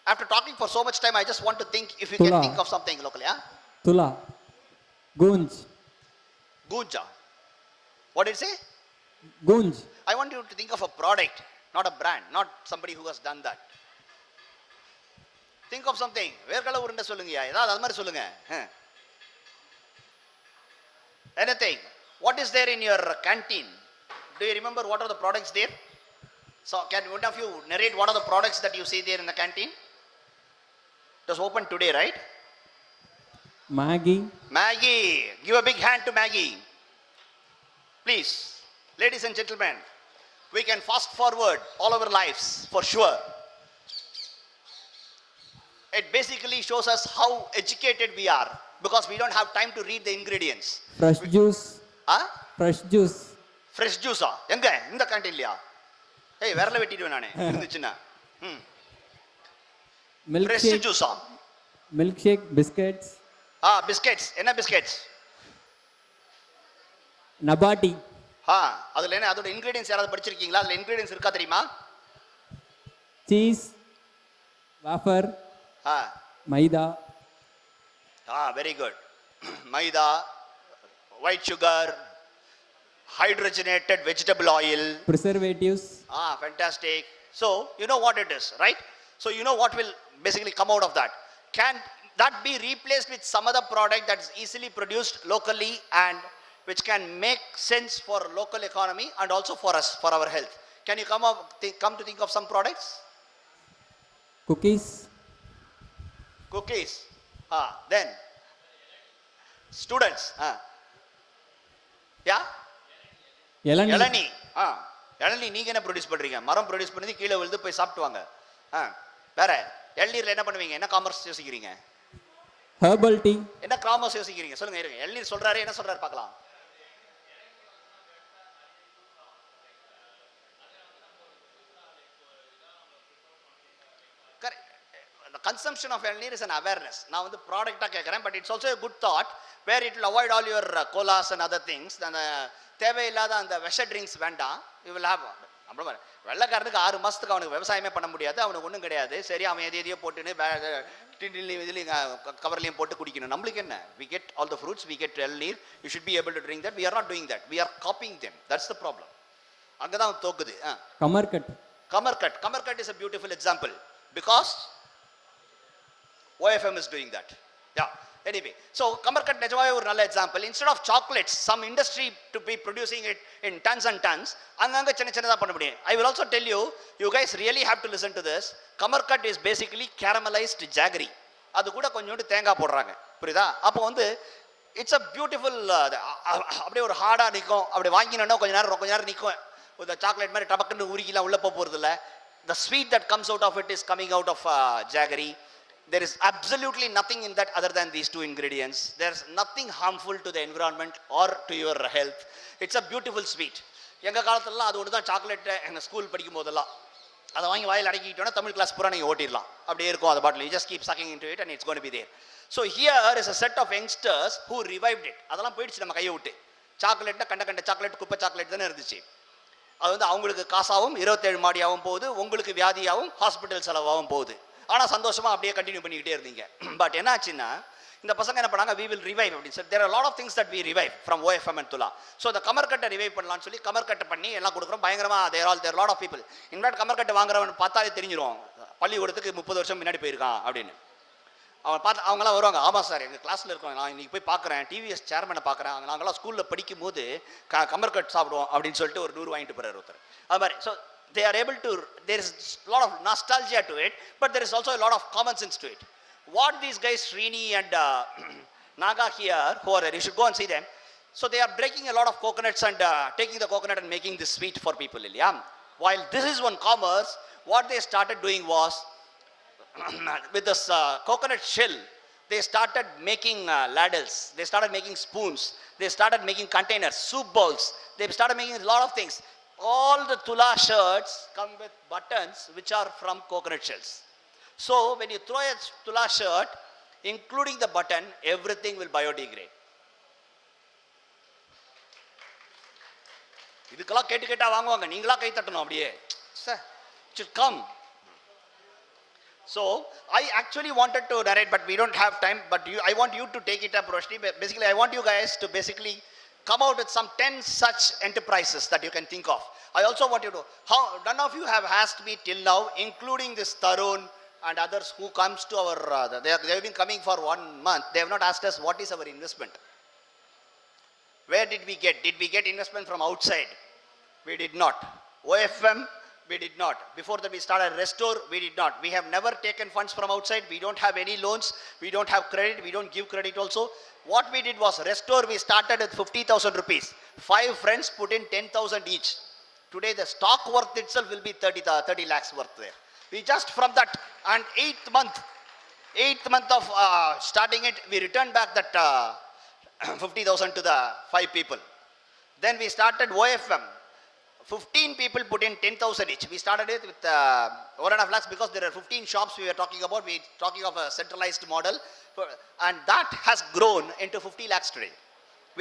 After talking for so much time, I just want to think if you can Tula. think of something locally. Huh? Tula. Gunj. Gunja. What did it say? Gunj. I want you to think of a product, not a brand, not somebody who has done that. Think of something. வேர்க்கடலை உருண்டை சொல்லுங்கயா. ஏதாவது அது மாதிரி சொல்லுங்க. Anything. What is there in your canteen? Do you remember what are the products there? So can one of you narrate what are the products that you see there in the canteen? It was opened today, right? Maggie. Maggie. Give a big hand to Maggie. Please. Ladies and gentlemen, we can fast forward all our lives for sure. It basically shows us how educated we are because we don't have time to read the ingredients. Fresh juice. Fresh juice. Fresh juice. எங்க இந்த கேண்டீன்லயா? ஏய் விரல வெட்டிடுவேன் நானே இருந்துச்சுன்னா. Fresh Milkshake. juice. Milkshake. Biscuits. Biscuits. என்ன biscuits? Nabati. அதுல என்ன அதோட ingredients யாராவது படிச்சிருக்கீங்களா? அதுல ingredients இருக்கா தெரியுமா? Cheese. Wafer. Maida. Very good. Maida, white sugar, hydrogenated vegetable oil. Preservatives. Fantastic. So, you know what it is, right? So, you know what will basically come out of that. Can that be replaced with some other product that is easily produced locally and which can make sense for local economy and also for us, for our health? Can you come to think of some products? cookies, Cookies. Then students. Yeah. இளநீ, இளநீ. இளநீ நீங்க என்ன produce பண்றீங்க? மரம் produce பண்ணி கீழே விழுந்து போய் சாப்பிட்டு வாங்க. வேற இளநீர்ல என்ன பண்ணுவீங்க? என்ன காமர்ஸ் யோசிக்கிறீங்க? herbal tea, என்ன காமர்ஸ் யோசிக்கிறீங்க? சொல்லுங்க இருங்க. இளநீர் சொல்றாரு, என்ன சொல்றாரு பார்க்கலாம். The consumption of iளநீர் is an awareness. நான் வந்து ப்ராடக்ட்டா கேட்கறேன், but it's also a good thought where it will avoid all your colas and other things. அந்த தேவையில்லாத அந்த விஷ ட்ரிங்க்ஸ் வேண்டாம். You will have அப்புறம் வெள்ளைக்காரனுக்கு 6 மாசத்துக்கு அவனுக்கு விவசாயமே பண்ண முடியாது, அவனுக்கு ஒன்றும் கிடையாது. சரி, அவன் எதையோ போட்டுன்னு இதுலையும் கவர்லையும் போட்டு குடிக்கணும். நம்மளுக்கு என்ன? We get all the fruits, we get இளநீர். You should be able to drink that. We are not doing that. We are copying them. That's the problem. அங்கதான் தோக்குது. கமர்கட், Kamarkat is a beautiful example because OFM is doing that. Yeah. Anyway, so Kamarkat நிஜமாவே ஒரு நல்ல example. Instead of chocolates, some industry to be producing it in tons and tons, அங்கங்க சின்னதா பண்ண முடியும். I will also tell you, you guys really have to listen to this. Kamarkat is basically caramelized jaggery. அது கூட கொஞ்சோண்டு தேங்காய் போடுறாங்க. புரியுதா? அப்போ வந்து இட்ஸ் a beautiful அப்படியே ஒரு ஹார்டா நிற்கும். அப்படி வாங்கினோன்னா கொஞ்ச நேரம் நிற்கும். இந்த சாக்லேட் மாதிரி டபக்குன்னு உருகிலாம் உள்ள போறது இல்லை. The sweet that comes out of it is coming out of jaggery. There is absolutely nothing in that other than these two ingredients. There's nothing harmful to the environment or to your health. It's a beautiful sweet. எங்க காலத்துலலாம் அது ஒன்று தான் chocolate. எங்கள் school படிக்கும் போதெல்லாம் அதை வாங்கி வாயில் அடக்கிட்டோன்னா தமிழ் கிளாஸ் பூரா நீங்கள் ஓட்டிடலாம். அப்படியே இருக்கும் அந்த பாட்டில். You just keep sucking into it and it's going to be there. So here is a set of youngsters who revived it. அதெல்லாம் போயிடுச்சு நம்ம கையை விட்டு. சாக்லேட்னா கண்ட சாக்லேட், குப்பை சாக்லேட் தானே இருந்துச்சு. அது வந்து அவங்களுக்கு காசாகவும் 27 மாடியாகவும் போகுது, உங்களுக்கு வியாதியாகவும் ஹாஸ்பிட்டல் செலவாகவும் போகுது. ஆனால் சந்தோஷமாக அப்படியே கண்டினியூ பண்ணிக்கிட்டே இருந்தீங்க. பட் என்னாச்சுன்னா இந்த பசங்க என்ன பண்ணாங்க, we will revive அப்படின்னு சொல்லி. There are a lot of things that we revive from OFM and Tula. So the கமர்கட்டை ரிவைவ் பண்ணலாம்னு சொல்லி கமர்கட்டை பண்ணி எல்லாம் கொடுக்குறோம். பயங்கரமாக there are a lot of people. In fact கமர்கட்டை வாங்குறவன் பார்த்தாலே தெரிஞ்சிடும், பள்ளிக்கூடத்துக்கு 30 வருஷம் முன்னாடி போயிருக்கான் அப்படின்னு. அவங்களாம் வருவாங்க. ஆமாம் சார், எங்கள் கிளாஸில் இருக்கோம், நான் இன்னைக்கு போய் பார்க்குறேன், டிவிஎஸ் சேர்மனை பார்க்குறேன், நாங்களாம் ஸ்கூலில் படிக்கும் போது கமர்கட் சாப்பிடுவோம் அப்படின்னு சொல்லிட்டு ஒரு 100 வாங்கிட்டு போகிறார் ஒருத்தர். அது மாதிரி. So they are able to, there is a lot of nostalgia to it, but there is also a lot of common sense to it. What these guys Srini and Naga here, who are there, you should go and see them. So they are breaking a lot of coconuts and taking the coconut and making this sweet for people. Yeah? While this is one commerce, what they started doing was with this coconut shell, they started making ladles, they started making spoons, they started making containers, soup bowls, they started making a lot of things. All the Tula shirts come with buttons which are from coconut shells. So when you throw a Tula shirt, including the button, everything will biodegrade. இதுக்கெல்லாம் கேட்டா வாங்குவாங்க, நீங்களா கை தட்டணும் அப்படியே. Should come. So I actually wanted to narrate, but we don't have time. But I want you to take it up, Roshni. Basically, I want you guys to basically come out with some 10 such enterprises that you can think of. I also want you to, none of you have asked me till now, including this Tarun and others who comes to our, they have been coming for 1 month. They have not asked us what is our investment. Where did we get? Did we get investment from outside? We did not. OFM, we did not. Before that we started Restore, we did not. We have never taken funds from outside. We don't have any loans. We don't have credit. We don't give credit also. What we did was Restore, we started with 50,000 rupees. 5 friends put in 10,000 each. Today the stock worth itself will be 30 lakhs worth there. We just from that, and 8th month of starting it, we returned back that 50,000 to the 5 people. Then we started OFM. 15 people put in 10,000 each. We started it with 1.5 lakhs because there are 15 shops we were talking about. We are talking of a centralized model. And that has grown into 50 lakhs today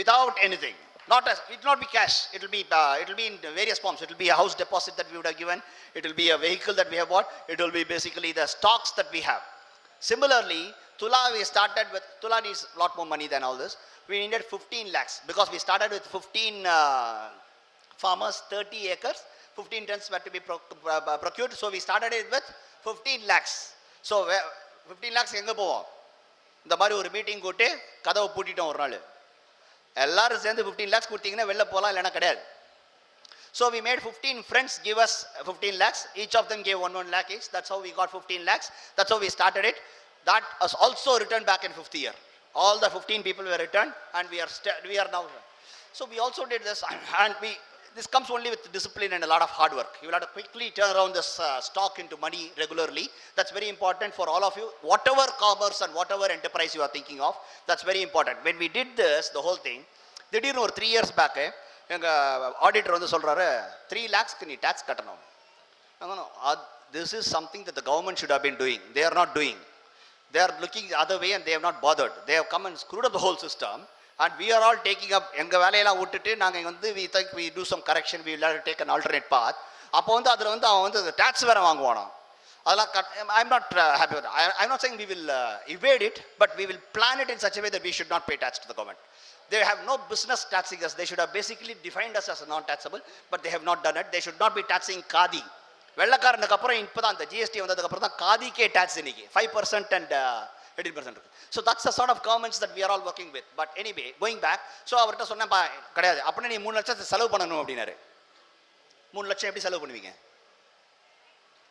without anything. It will not be cash. It will be in various forms. It will be a house deposit that we would have given. It will be a vehicle that we have bought. It will be basically the stocks that we have. Similarly, Tula, we started with, Tula needs a lot more money than all this. We needed 15 lakhs because we started with 15 farmers, 30 acres, 15 tons were to be procured. So we started it with 15 lakhs. So 15 lakhs எங்க போவோம்? இந்த மாதிரி ஒரு meeting கூட்டி கதவை பூட்டிட்டோம் ஒரு நாள். எல்லாரும் சேர்ந்து 15 lakhs கொடுத்தீங்கன்னா வெளில போகலாம், இல்லைன்னா கிடையாது. So we made 15 friends give us 15 lakhs. Each of them gave 1 lakh each. That's how we got 15 lakhs. That's how we started it. That was also returned back in 5th year. All the 15 people were returned, and we are now. So we also did this, and this comes only with discipline and a lot of hard work. You will have to quickly turn around this stock into money regularly. That's very important for all of you. Whatever commerce and whatever enterprise you are thinking of, that's very important. When we did this, the whole thing, திடீர்னு ஒரு 3 years back எங்கள் auditor வந்து சொல்கிறாரு 3 lakhsக்கு நீ tax கட்டணும். This is something that the government should have been doing. They are not doing. They are looking the other way and they have not bothered. They have come and screwed up the whole system. And we are all taking up எங்கள் வேலையெல்லாம் விட்டுட்டு நாங்கள் வந்து we think we do some correction, we will have to take an alternate path. அப்போ வந்து அதில் வந்து அவன் வந்து டேக்ஸ் வேறு வாங்குவானோ அதெல்லாம் I'm not happy with that. I'm not saying we will evade it, but we will plan it in such a way that we should not pay tax to the government. They have no business taxing us. They should have basically defined us as non-taxable, but they have not done it. They should not be taxing khadi. வெள்ளக்காரனுக்கு அப்புறம் இப்போ தான் அந்த GST வந்ததுக்கு அப்புறம் தான் காதிக்கே tax இன்னைக்கு 5% and 18% இருக்கு. So that's the sort of governments that we are all working with. But anyway, going back, so அவர்கிட்ட சொன்னேன்ப்பா கிடையாது அப்படின்னா நீ 3 லட்சத்தை செலவு பண்ணணும் அப்படின்னாரு. 3 லட்சம் எப்படி செலவு பண்ணுவீங்க?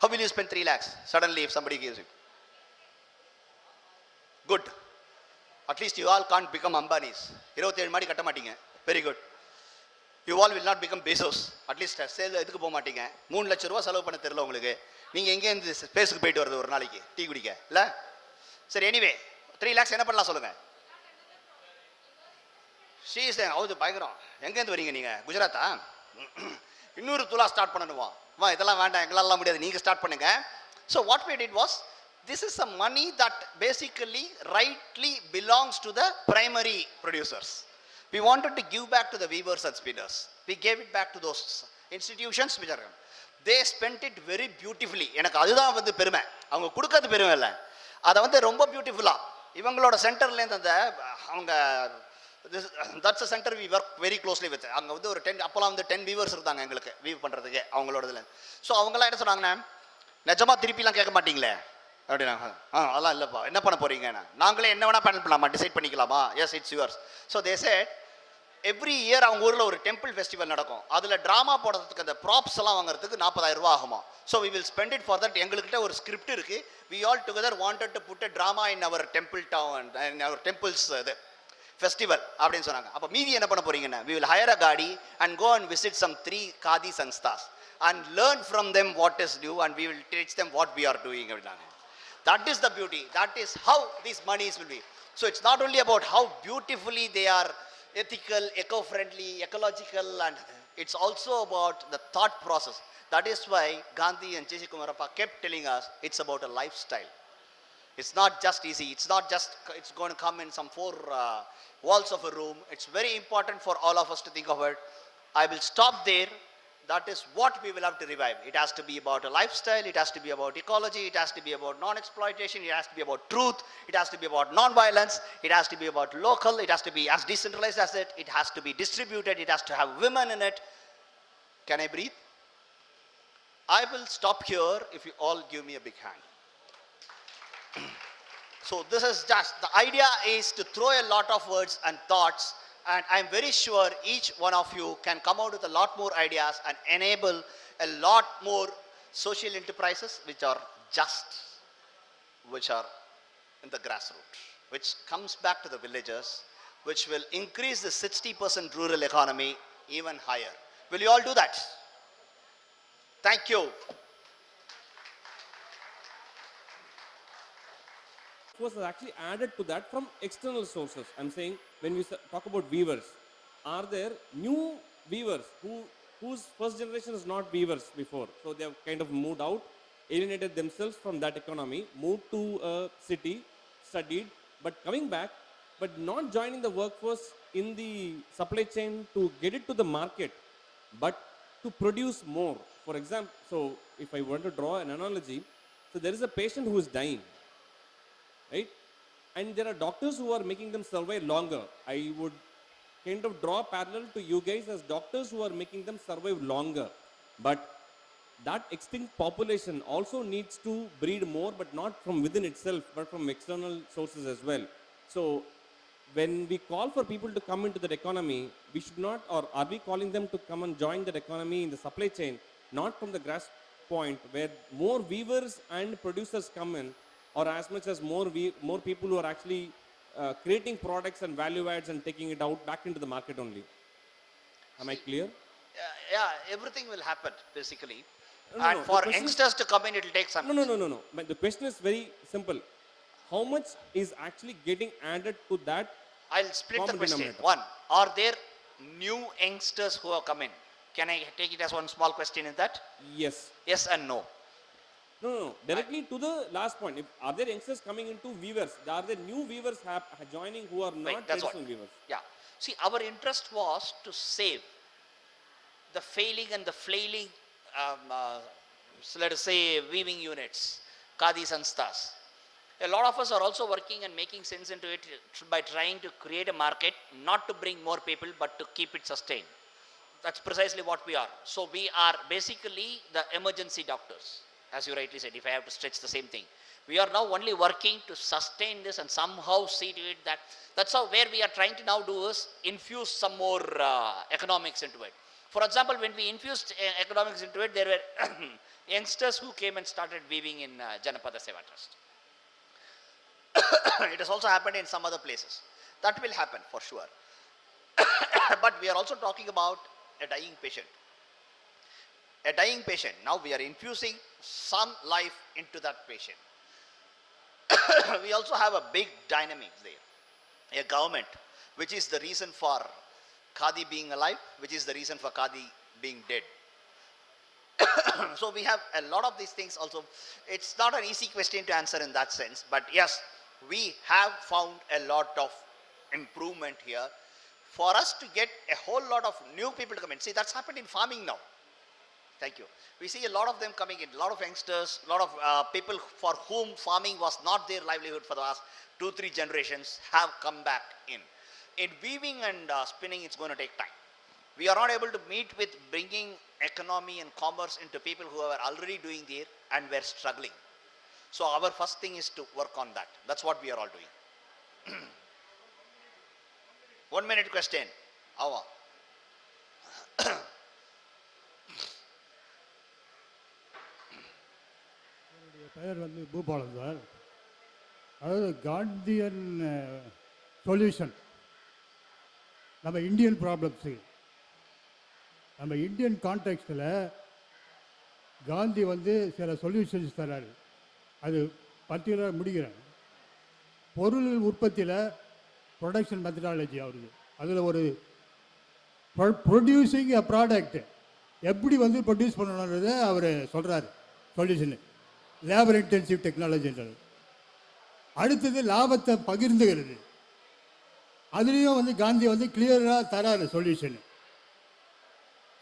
How will you spend 3 lakhs suddenly if somebody gives you? Good. At least you all can't become Ambanis. 27 மாடி கட்ட மாட்டீங்க. Very good. You all will not become Bezos. At least sale எதுக்கு போக மாட்டீங்க. 3 லட்சம் ரூபா செலவு பண்ண தெரியல உங்களுக்கு. நீங்க எங்கே இருந்து ஸ்பேஸுக்கு போயிட்டு வருது ஒரு நாளைக்கு டீ குடிக்க இல்ல? சரி எனிவே 3 lakhs என்ன பண்ணலாம் சொல்லுங்க. ஷீஸ் அவுது பயங்கரம். எங்கேருந்து வரீங்க நீங்க? குஜராத்தா? இன்னொரு துலா ஸ்டார்ட் பண்ணணுமா? வா இதெல்லாம் வேண்டாம் எங்களால் முடியாது நீங்கள் ஸ்டார்ட் பண்ணுங்க. So what we did was, this is a money that basically rightly belongs to the primary producers. We wanted to give back to the weavers and spinners. We gave it back to those institutions which are, they spent it very beautifully. எனக்கு அதுதான் வந்து பெருமை. அவங்க கொடுக்கறது பெருமை இல்லை, அதை வந்து ரொம்ப பியூட்டிஃபுல்லாக இவங்களோட சென்டர்லேருந்து அந்த அவங்க that's a center we work very closely with. அங்கே வந்து ஒரு 10 அப்போலாம் வந்து 10 வீவர்ஸ் இருந்தாங்க எங்களுக்கு வீவ் பண்ணுறதுக்கு அவங்களோட இதில். ஸோ அவங்களாம் என்ன சொன்னாங்கண்ணே, நிஜமாக திருப்பிலாம் கேட்க மாட்டீங்களே அப்படின்னாங்க. அதெல்லாம் இல்லைப்பா, என்ன பண்ண போறீங்கண்ணா? நாங்களே என்ன வேணால் பிளான் பண்ணலாமா, டிசைட் பண்ணிக்கலாமா? S it's yours. So they said every year அவங்க ஊரில் ஒரு டெம்பிள் ஃபெஸ்டிவல் நடக்கும். அதில் ட்ராமா போடுறதுக்கு அந்த ப்ராப்ஸ் எல்லாம் வாங்குறதுக்கு 40,000 ரூபா ஆகுமா. So we will spend it for that. எங்கள்கிட்ட ஒரு ஸ்கிரிப்ட் இருக்குது. We all together wanted to put a drama in our temple town, in our temples இது ஃபெஸ்டிவல் அப்படின்னு சொன்னாங்க. அப்போ மீதி என்ன பண்ண போறீங்கன்னா, we will hire a gadi and go and visit some 3 khadi sangsthas and learn from them what is new, and we will teach them what we are doing அப்படின்னாங்க. That is the beauty. That is how these monies will be. So it's not only about how beautifully they are ethical, eco-friendly, ecological, and it's also about the thought process. That is why Gandhi and J.C. Kumarappa kept telling us it's about a lifestyle. It's not just easy. It's not just it's going to come in some 4 walls of a room. It's very important for all of us to think of it. I will stop there. That is what we will have to revive. It has to be about a lifestyle. It has to be about ecology. It has to be about non-exploitation. It has to be about truth. It has to be about non-violence. It has to be about local. It has to be as decentralized as it. It has to be distributed. It has to have women in it. Can I breathe? I will stop here if you all give me a big hand. So this is just, the idea is to throw a lot of words and thoughts, and I'm very sure each one of you can come out with a lot more ideas and enable a lot more social enterprises which are just, which are in the grassroots, which comes back to the villagers, which will increase the 60% rural economy even higher. Will you all do that? Thank you. Was actually added to that from external sources. I'm saying when we talk about weavers, are there new weavers whose first generation is not weavers before, so they have kind of moved out, alienated themselves from that economy, moved to a city, studied, but coming back, but not joining the workforce in the supply chain to get it to the market, but to produce more. For example, so if I want to draw an analogy, so there is a patient who is dying, right? And there are doctors who are making them survive longer. I would kind of draw a parallel to you guys as doctors who are making them survive longer. But that extinct population also needs to breed more, but not from within itself, but from external sources as well. So when we call for people to come into that economy, we should not, or are we calling them to come and join that economy in the supply chain, not from the grass point where more weavers and producers come in, or as much as more people who are actually creating products and value adds and taking it out back into the market only. Am I clear? Yeah, everything will happen basically. No, And no, the for question is- youngsters to come in, it will take some. No. But the question is very simple. How much is actually getting added to that? I'll split the Common question. denominator. One, are there new youngsters who have come in? Can I take it as one small question in that? Yes. Yes and no. No. Directly to the last point. If are there youngsters coming into weavers? Are there new weavers joining who are not Right, that's what. traditional weavers? Yeah. See, our interest was to save the failing and the flailing, so let us say, weaving units, Khadi Sansthas. A lot of us are also working and making sense into it by trying to create a market, not to bring more people, but to keep it sustained. That's precisely what we are. So we are basically the emergency doctors, as you rightly said, if I have to stretch the same thing. We are now only working to sustain this and somehow see to it that, that's how where we are trying to now do is infuse some more economics into it. For example, when we infused economics into it, there were youngsters who came and started weaving in Janapada Seva Trust. It has also happened in some other places. That will happen for sure. But we are also talking about a dying patient. A dying patient. Now we are infusing some life into that patient. We also have a big dynamic there. A government, which is the reason for Khadi being alive, which is the reason for Khadi being dead. So we have a lot of these things also. It's not an easy question to answer in that sense, but yes, we have found a lot of improvement here for us to get a whole lot of new people to come in. See, that's happened in farming now. Thank you. We see a lot of them coming in, a lot of youngsters, a lot of people for whom farming was not their livelihood for the last 2-3 generations have come back in. In weaving and spinning, it's going to take time. We are not able to meet with bringing economy and commerce into people who are already doing there and were struggling. So our first thing is to work on that. That's what we are all doing. 1 minute question. Ava. என்னுடைய பெயர் வந்து Boopalan sir. அதாவது Gandhian solution நம்ம Indian problems, நம்ம Indian கான்டெக்ஸ்டில் Gandhi வந்து சில solutions தராரு. அது பர்டிகுலராக முடிக்கிறேன். பொருள் உற்பத்தியில் ப்ரொடக்ஷன் மெத்தடாலஜி அவருக்கு, அதில் ஒரு ப்ரொடியூசிங் எ ப்ராடக்ட் எப்படி வந்து ப்ரொடியூஸ் பண்ணணுன்றத அவர் சொல்கிறாரு சொல்யூஷனு. Labour intensive டெக்னாலஜின்றது. அடுத்தது லாபத்தை பகிர்ந்துகிறது, அதுலேயும் வந்து காந்தி வந்து கிளியராக தராரு சொல்யூஷனு.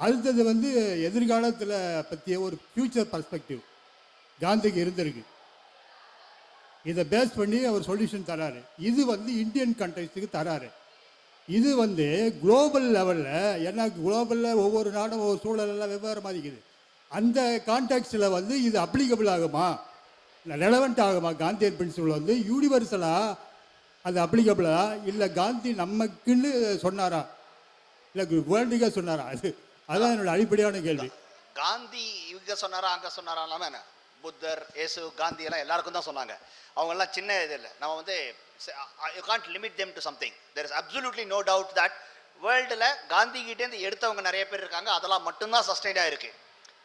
அடுத்தது வந்து எதிர்காலத்தில் பற்றிய ஒரு ஃப்யூச்சர் பர்ஸ்பெக்டிவ் காந்திக்கு இருந்திருக்கு. இதை பேஸ் பண்ணி அவர் சொல்யூஷன் தராரு. இது வந்து இந்தியன் கண்ட்ரிஸுக்கு தராரு. இது வந்து குளோபல் லெவலில், ஏன்னா குளோபலில் ஒவ்வொரு நாடும் ஒவ்வொரு சூழலெல்லாம் வெவ்வேறு மாதிரிக்குது. அந்த கான்டெக்ஸ்டில் வந்து இது அப்ளிகபிள் ஆகுமா, ரெலவெண்ட் ஆகுமா, காந்தியன் பிரின்சிபல் வந்து யூனிவர்சலாக அது அப்ளிகபிளா, இல்லை காந்தி நமக்குன்னு சொன்னாரா, இல்லை வேர்ல்டுக்காக சொன்னாரா? அதுதான் என்னோட அடிப்படையான கேள்வி. காந்தி இவங்க சொன்னாரா அங்கே சொன்னாரா இல்லாமல் என்ன, புத்தர், இயேசு, காந்தி எல்லாம் எல்லாருக்கும் தான் சொன்னாங்க. அவங்கெல்லாம் சின்ன இது இல்லை. நம்ம வந்து you can't limit them to something. There is absolutely no doubt that வேர்ல்டில் காந்தி கிட்டேருந்து எடுத்தவங்க நிறைய பேர் இருக்காங்க. அதெல்லாம் மட்டும்தான் சஸ்டைனாக இருக்குது.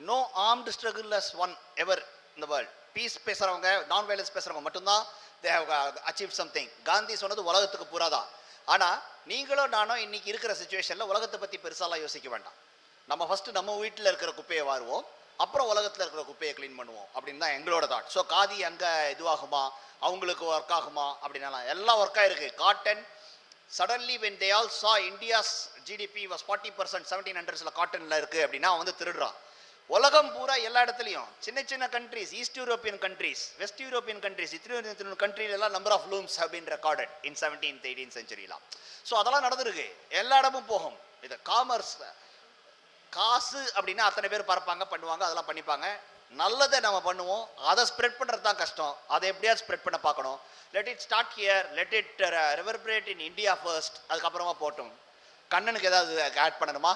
No armed struggle as one ever இந்த வேர்ல்ட். பீஸ் பேசுகிறவங்க, நான் வயலன்ஸ் பேசுகிறவங்க மட்டும்தான் they have achieve something. Gandhi சொன்னது உலகத்துக்கு பூரா தான். ஆனால் நீங்களோ நானோ இன்னைக்கு இருக்கிற சுச்சுவேஷனில் உலகத்தை பற்றி பெருசாலாம் யோசிக்க வேண்டாம். நம்ம ஃபஸ்ட்டு நம்ம வீட்டில் இருக்கிற குப்பையை வாருவோம், அப்புறம் உலகத்தில் இருக்கிற குப்பையை க்ளீன் பண்ணுவோம் அப்படின்னு தான் எங்களோட தாட். ஸோ காதி அங்கே இதுவாகுமா, அவங்களுக்கு ஒர்க் ஆகுமா அப்படின்னா எல்லாம் ஒர்க்காக இருக்குது. Cotton suddenly when they all சா இந்தியாஸ் ஜிடிபி வாஸ் 40% 1700s காட்டனில் இருக்குது அப்படின்னா அவன் வந்து திருடுறான். உலகம் பூரா எல்லா இடத்துலையும் சின்ன சின்ன countries, east European countries, west European countries, இத்தனை கண்ட்ரிலெல்லாம் number of looms have been recorded in 17th 18th centuryலாம். ஸோ அதெல்லாம் நடந்திருக்கு, எல்லா இடமும் போகும். இது காமர்ஸ், காசு அப்படின்னா அத்தனை பேர் பார்ப்பாங்க, பண்ணுவாங்க, அதெல்லாம் பண்ணிப்பாங்க. நல்லதை நம்ம பண்ணுவோம், அதை ஸ்ப்ரெட் பண்ணுறது தான் கஷ்டம். அதை எப்படியாவது ஸ்ப்ரெட் பண்ண பார்க்கணும். Let it start here, let it reverberate in India first, அதுக்கப்புறமா போட்டோம். கண்ணனுக்கு ஏதாவது ஆட் பண்ணணுமா?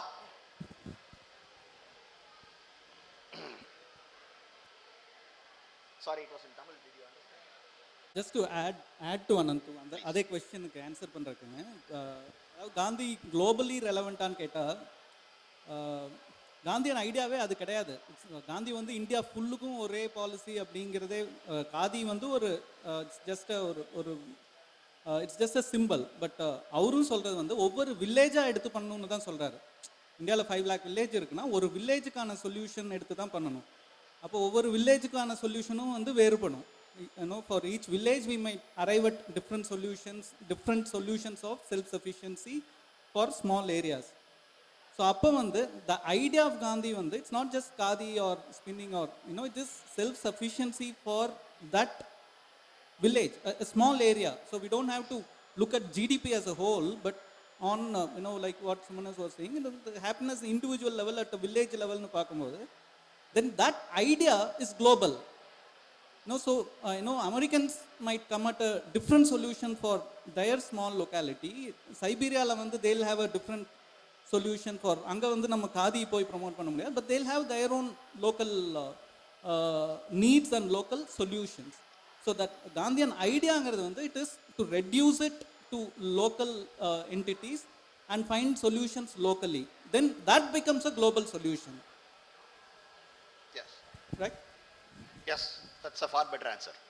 Sorry, it was in Tamil. Did you understand? Just to add to Anandu அந்த அதே கொஸ்டினுக்கு ஆன்சர் பண்ணுறதுக்குங்க அதாவது காந்தி குளோபலி ரெலவெண்ட்டான்னு கேட்டால் காந்தியான ஐடியாவே அது கிடையாது. காந்தி வந்து இந்தியா ஃபுல்லுக்கும் ஒரே பாலிசி அப்படிங்கிறதே காதி வந்து ஒரு ஜஸ்ட் ஒரு ஒரு it's just a simple. But அவரும் சொல்கிறது வந்து ஒவ்வொரு வில்லேஜாக எடுத்து பண்ணணும்னு தான் சொல்கிறாரு. இந்தியாவில் 5 lakh வில்லேஜ் இருக்குன்னா ஒரு வில்லேஜுக்கான சொல்யூஷன் எடுத்து தான் பண்ணணும். அப்போ ஒவ்வொரு வில்லேஜுக்கான சொல்யூஷனும் வந்து வேறுபடும். For each village we might arrive at different solutions of self-sufficiency for small areas. So அப்போ வந்து the idea of Gandhi வந்து it's not just khadi or spinning or it is self-sufficiency for that village, a small area. So we don't have to look at GDP as a whole, but on like what Sumanas was saying, the happiness individual level at a village level nu paakumbodhu, then that idea is global. So Americans might come at a different solution for their small locality. Siberia la vandu they'll have a different solution for anga vandu நம்ம காதி போய் promote பண்ண முடியாது, but they'll have their own local needs and local solutions. So that Gandhian idea angiradhu vandu it is to reduce it to local entities and find solutions locally. Then that becomes a global solution, Yes, right? yes, that's a far better answer.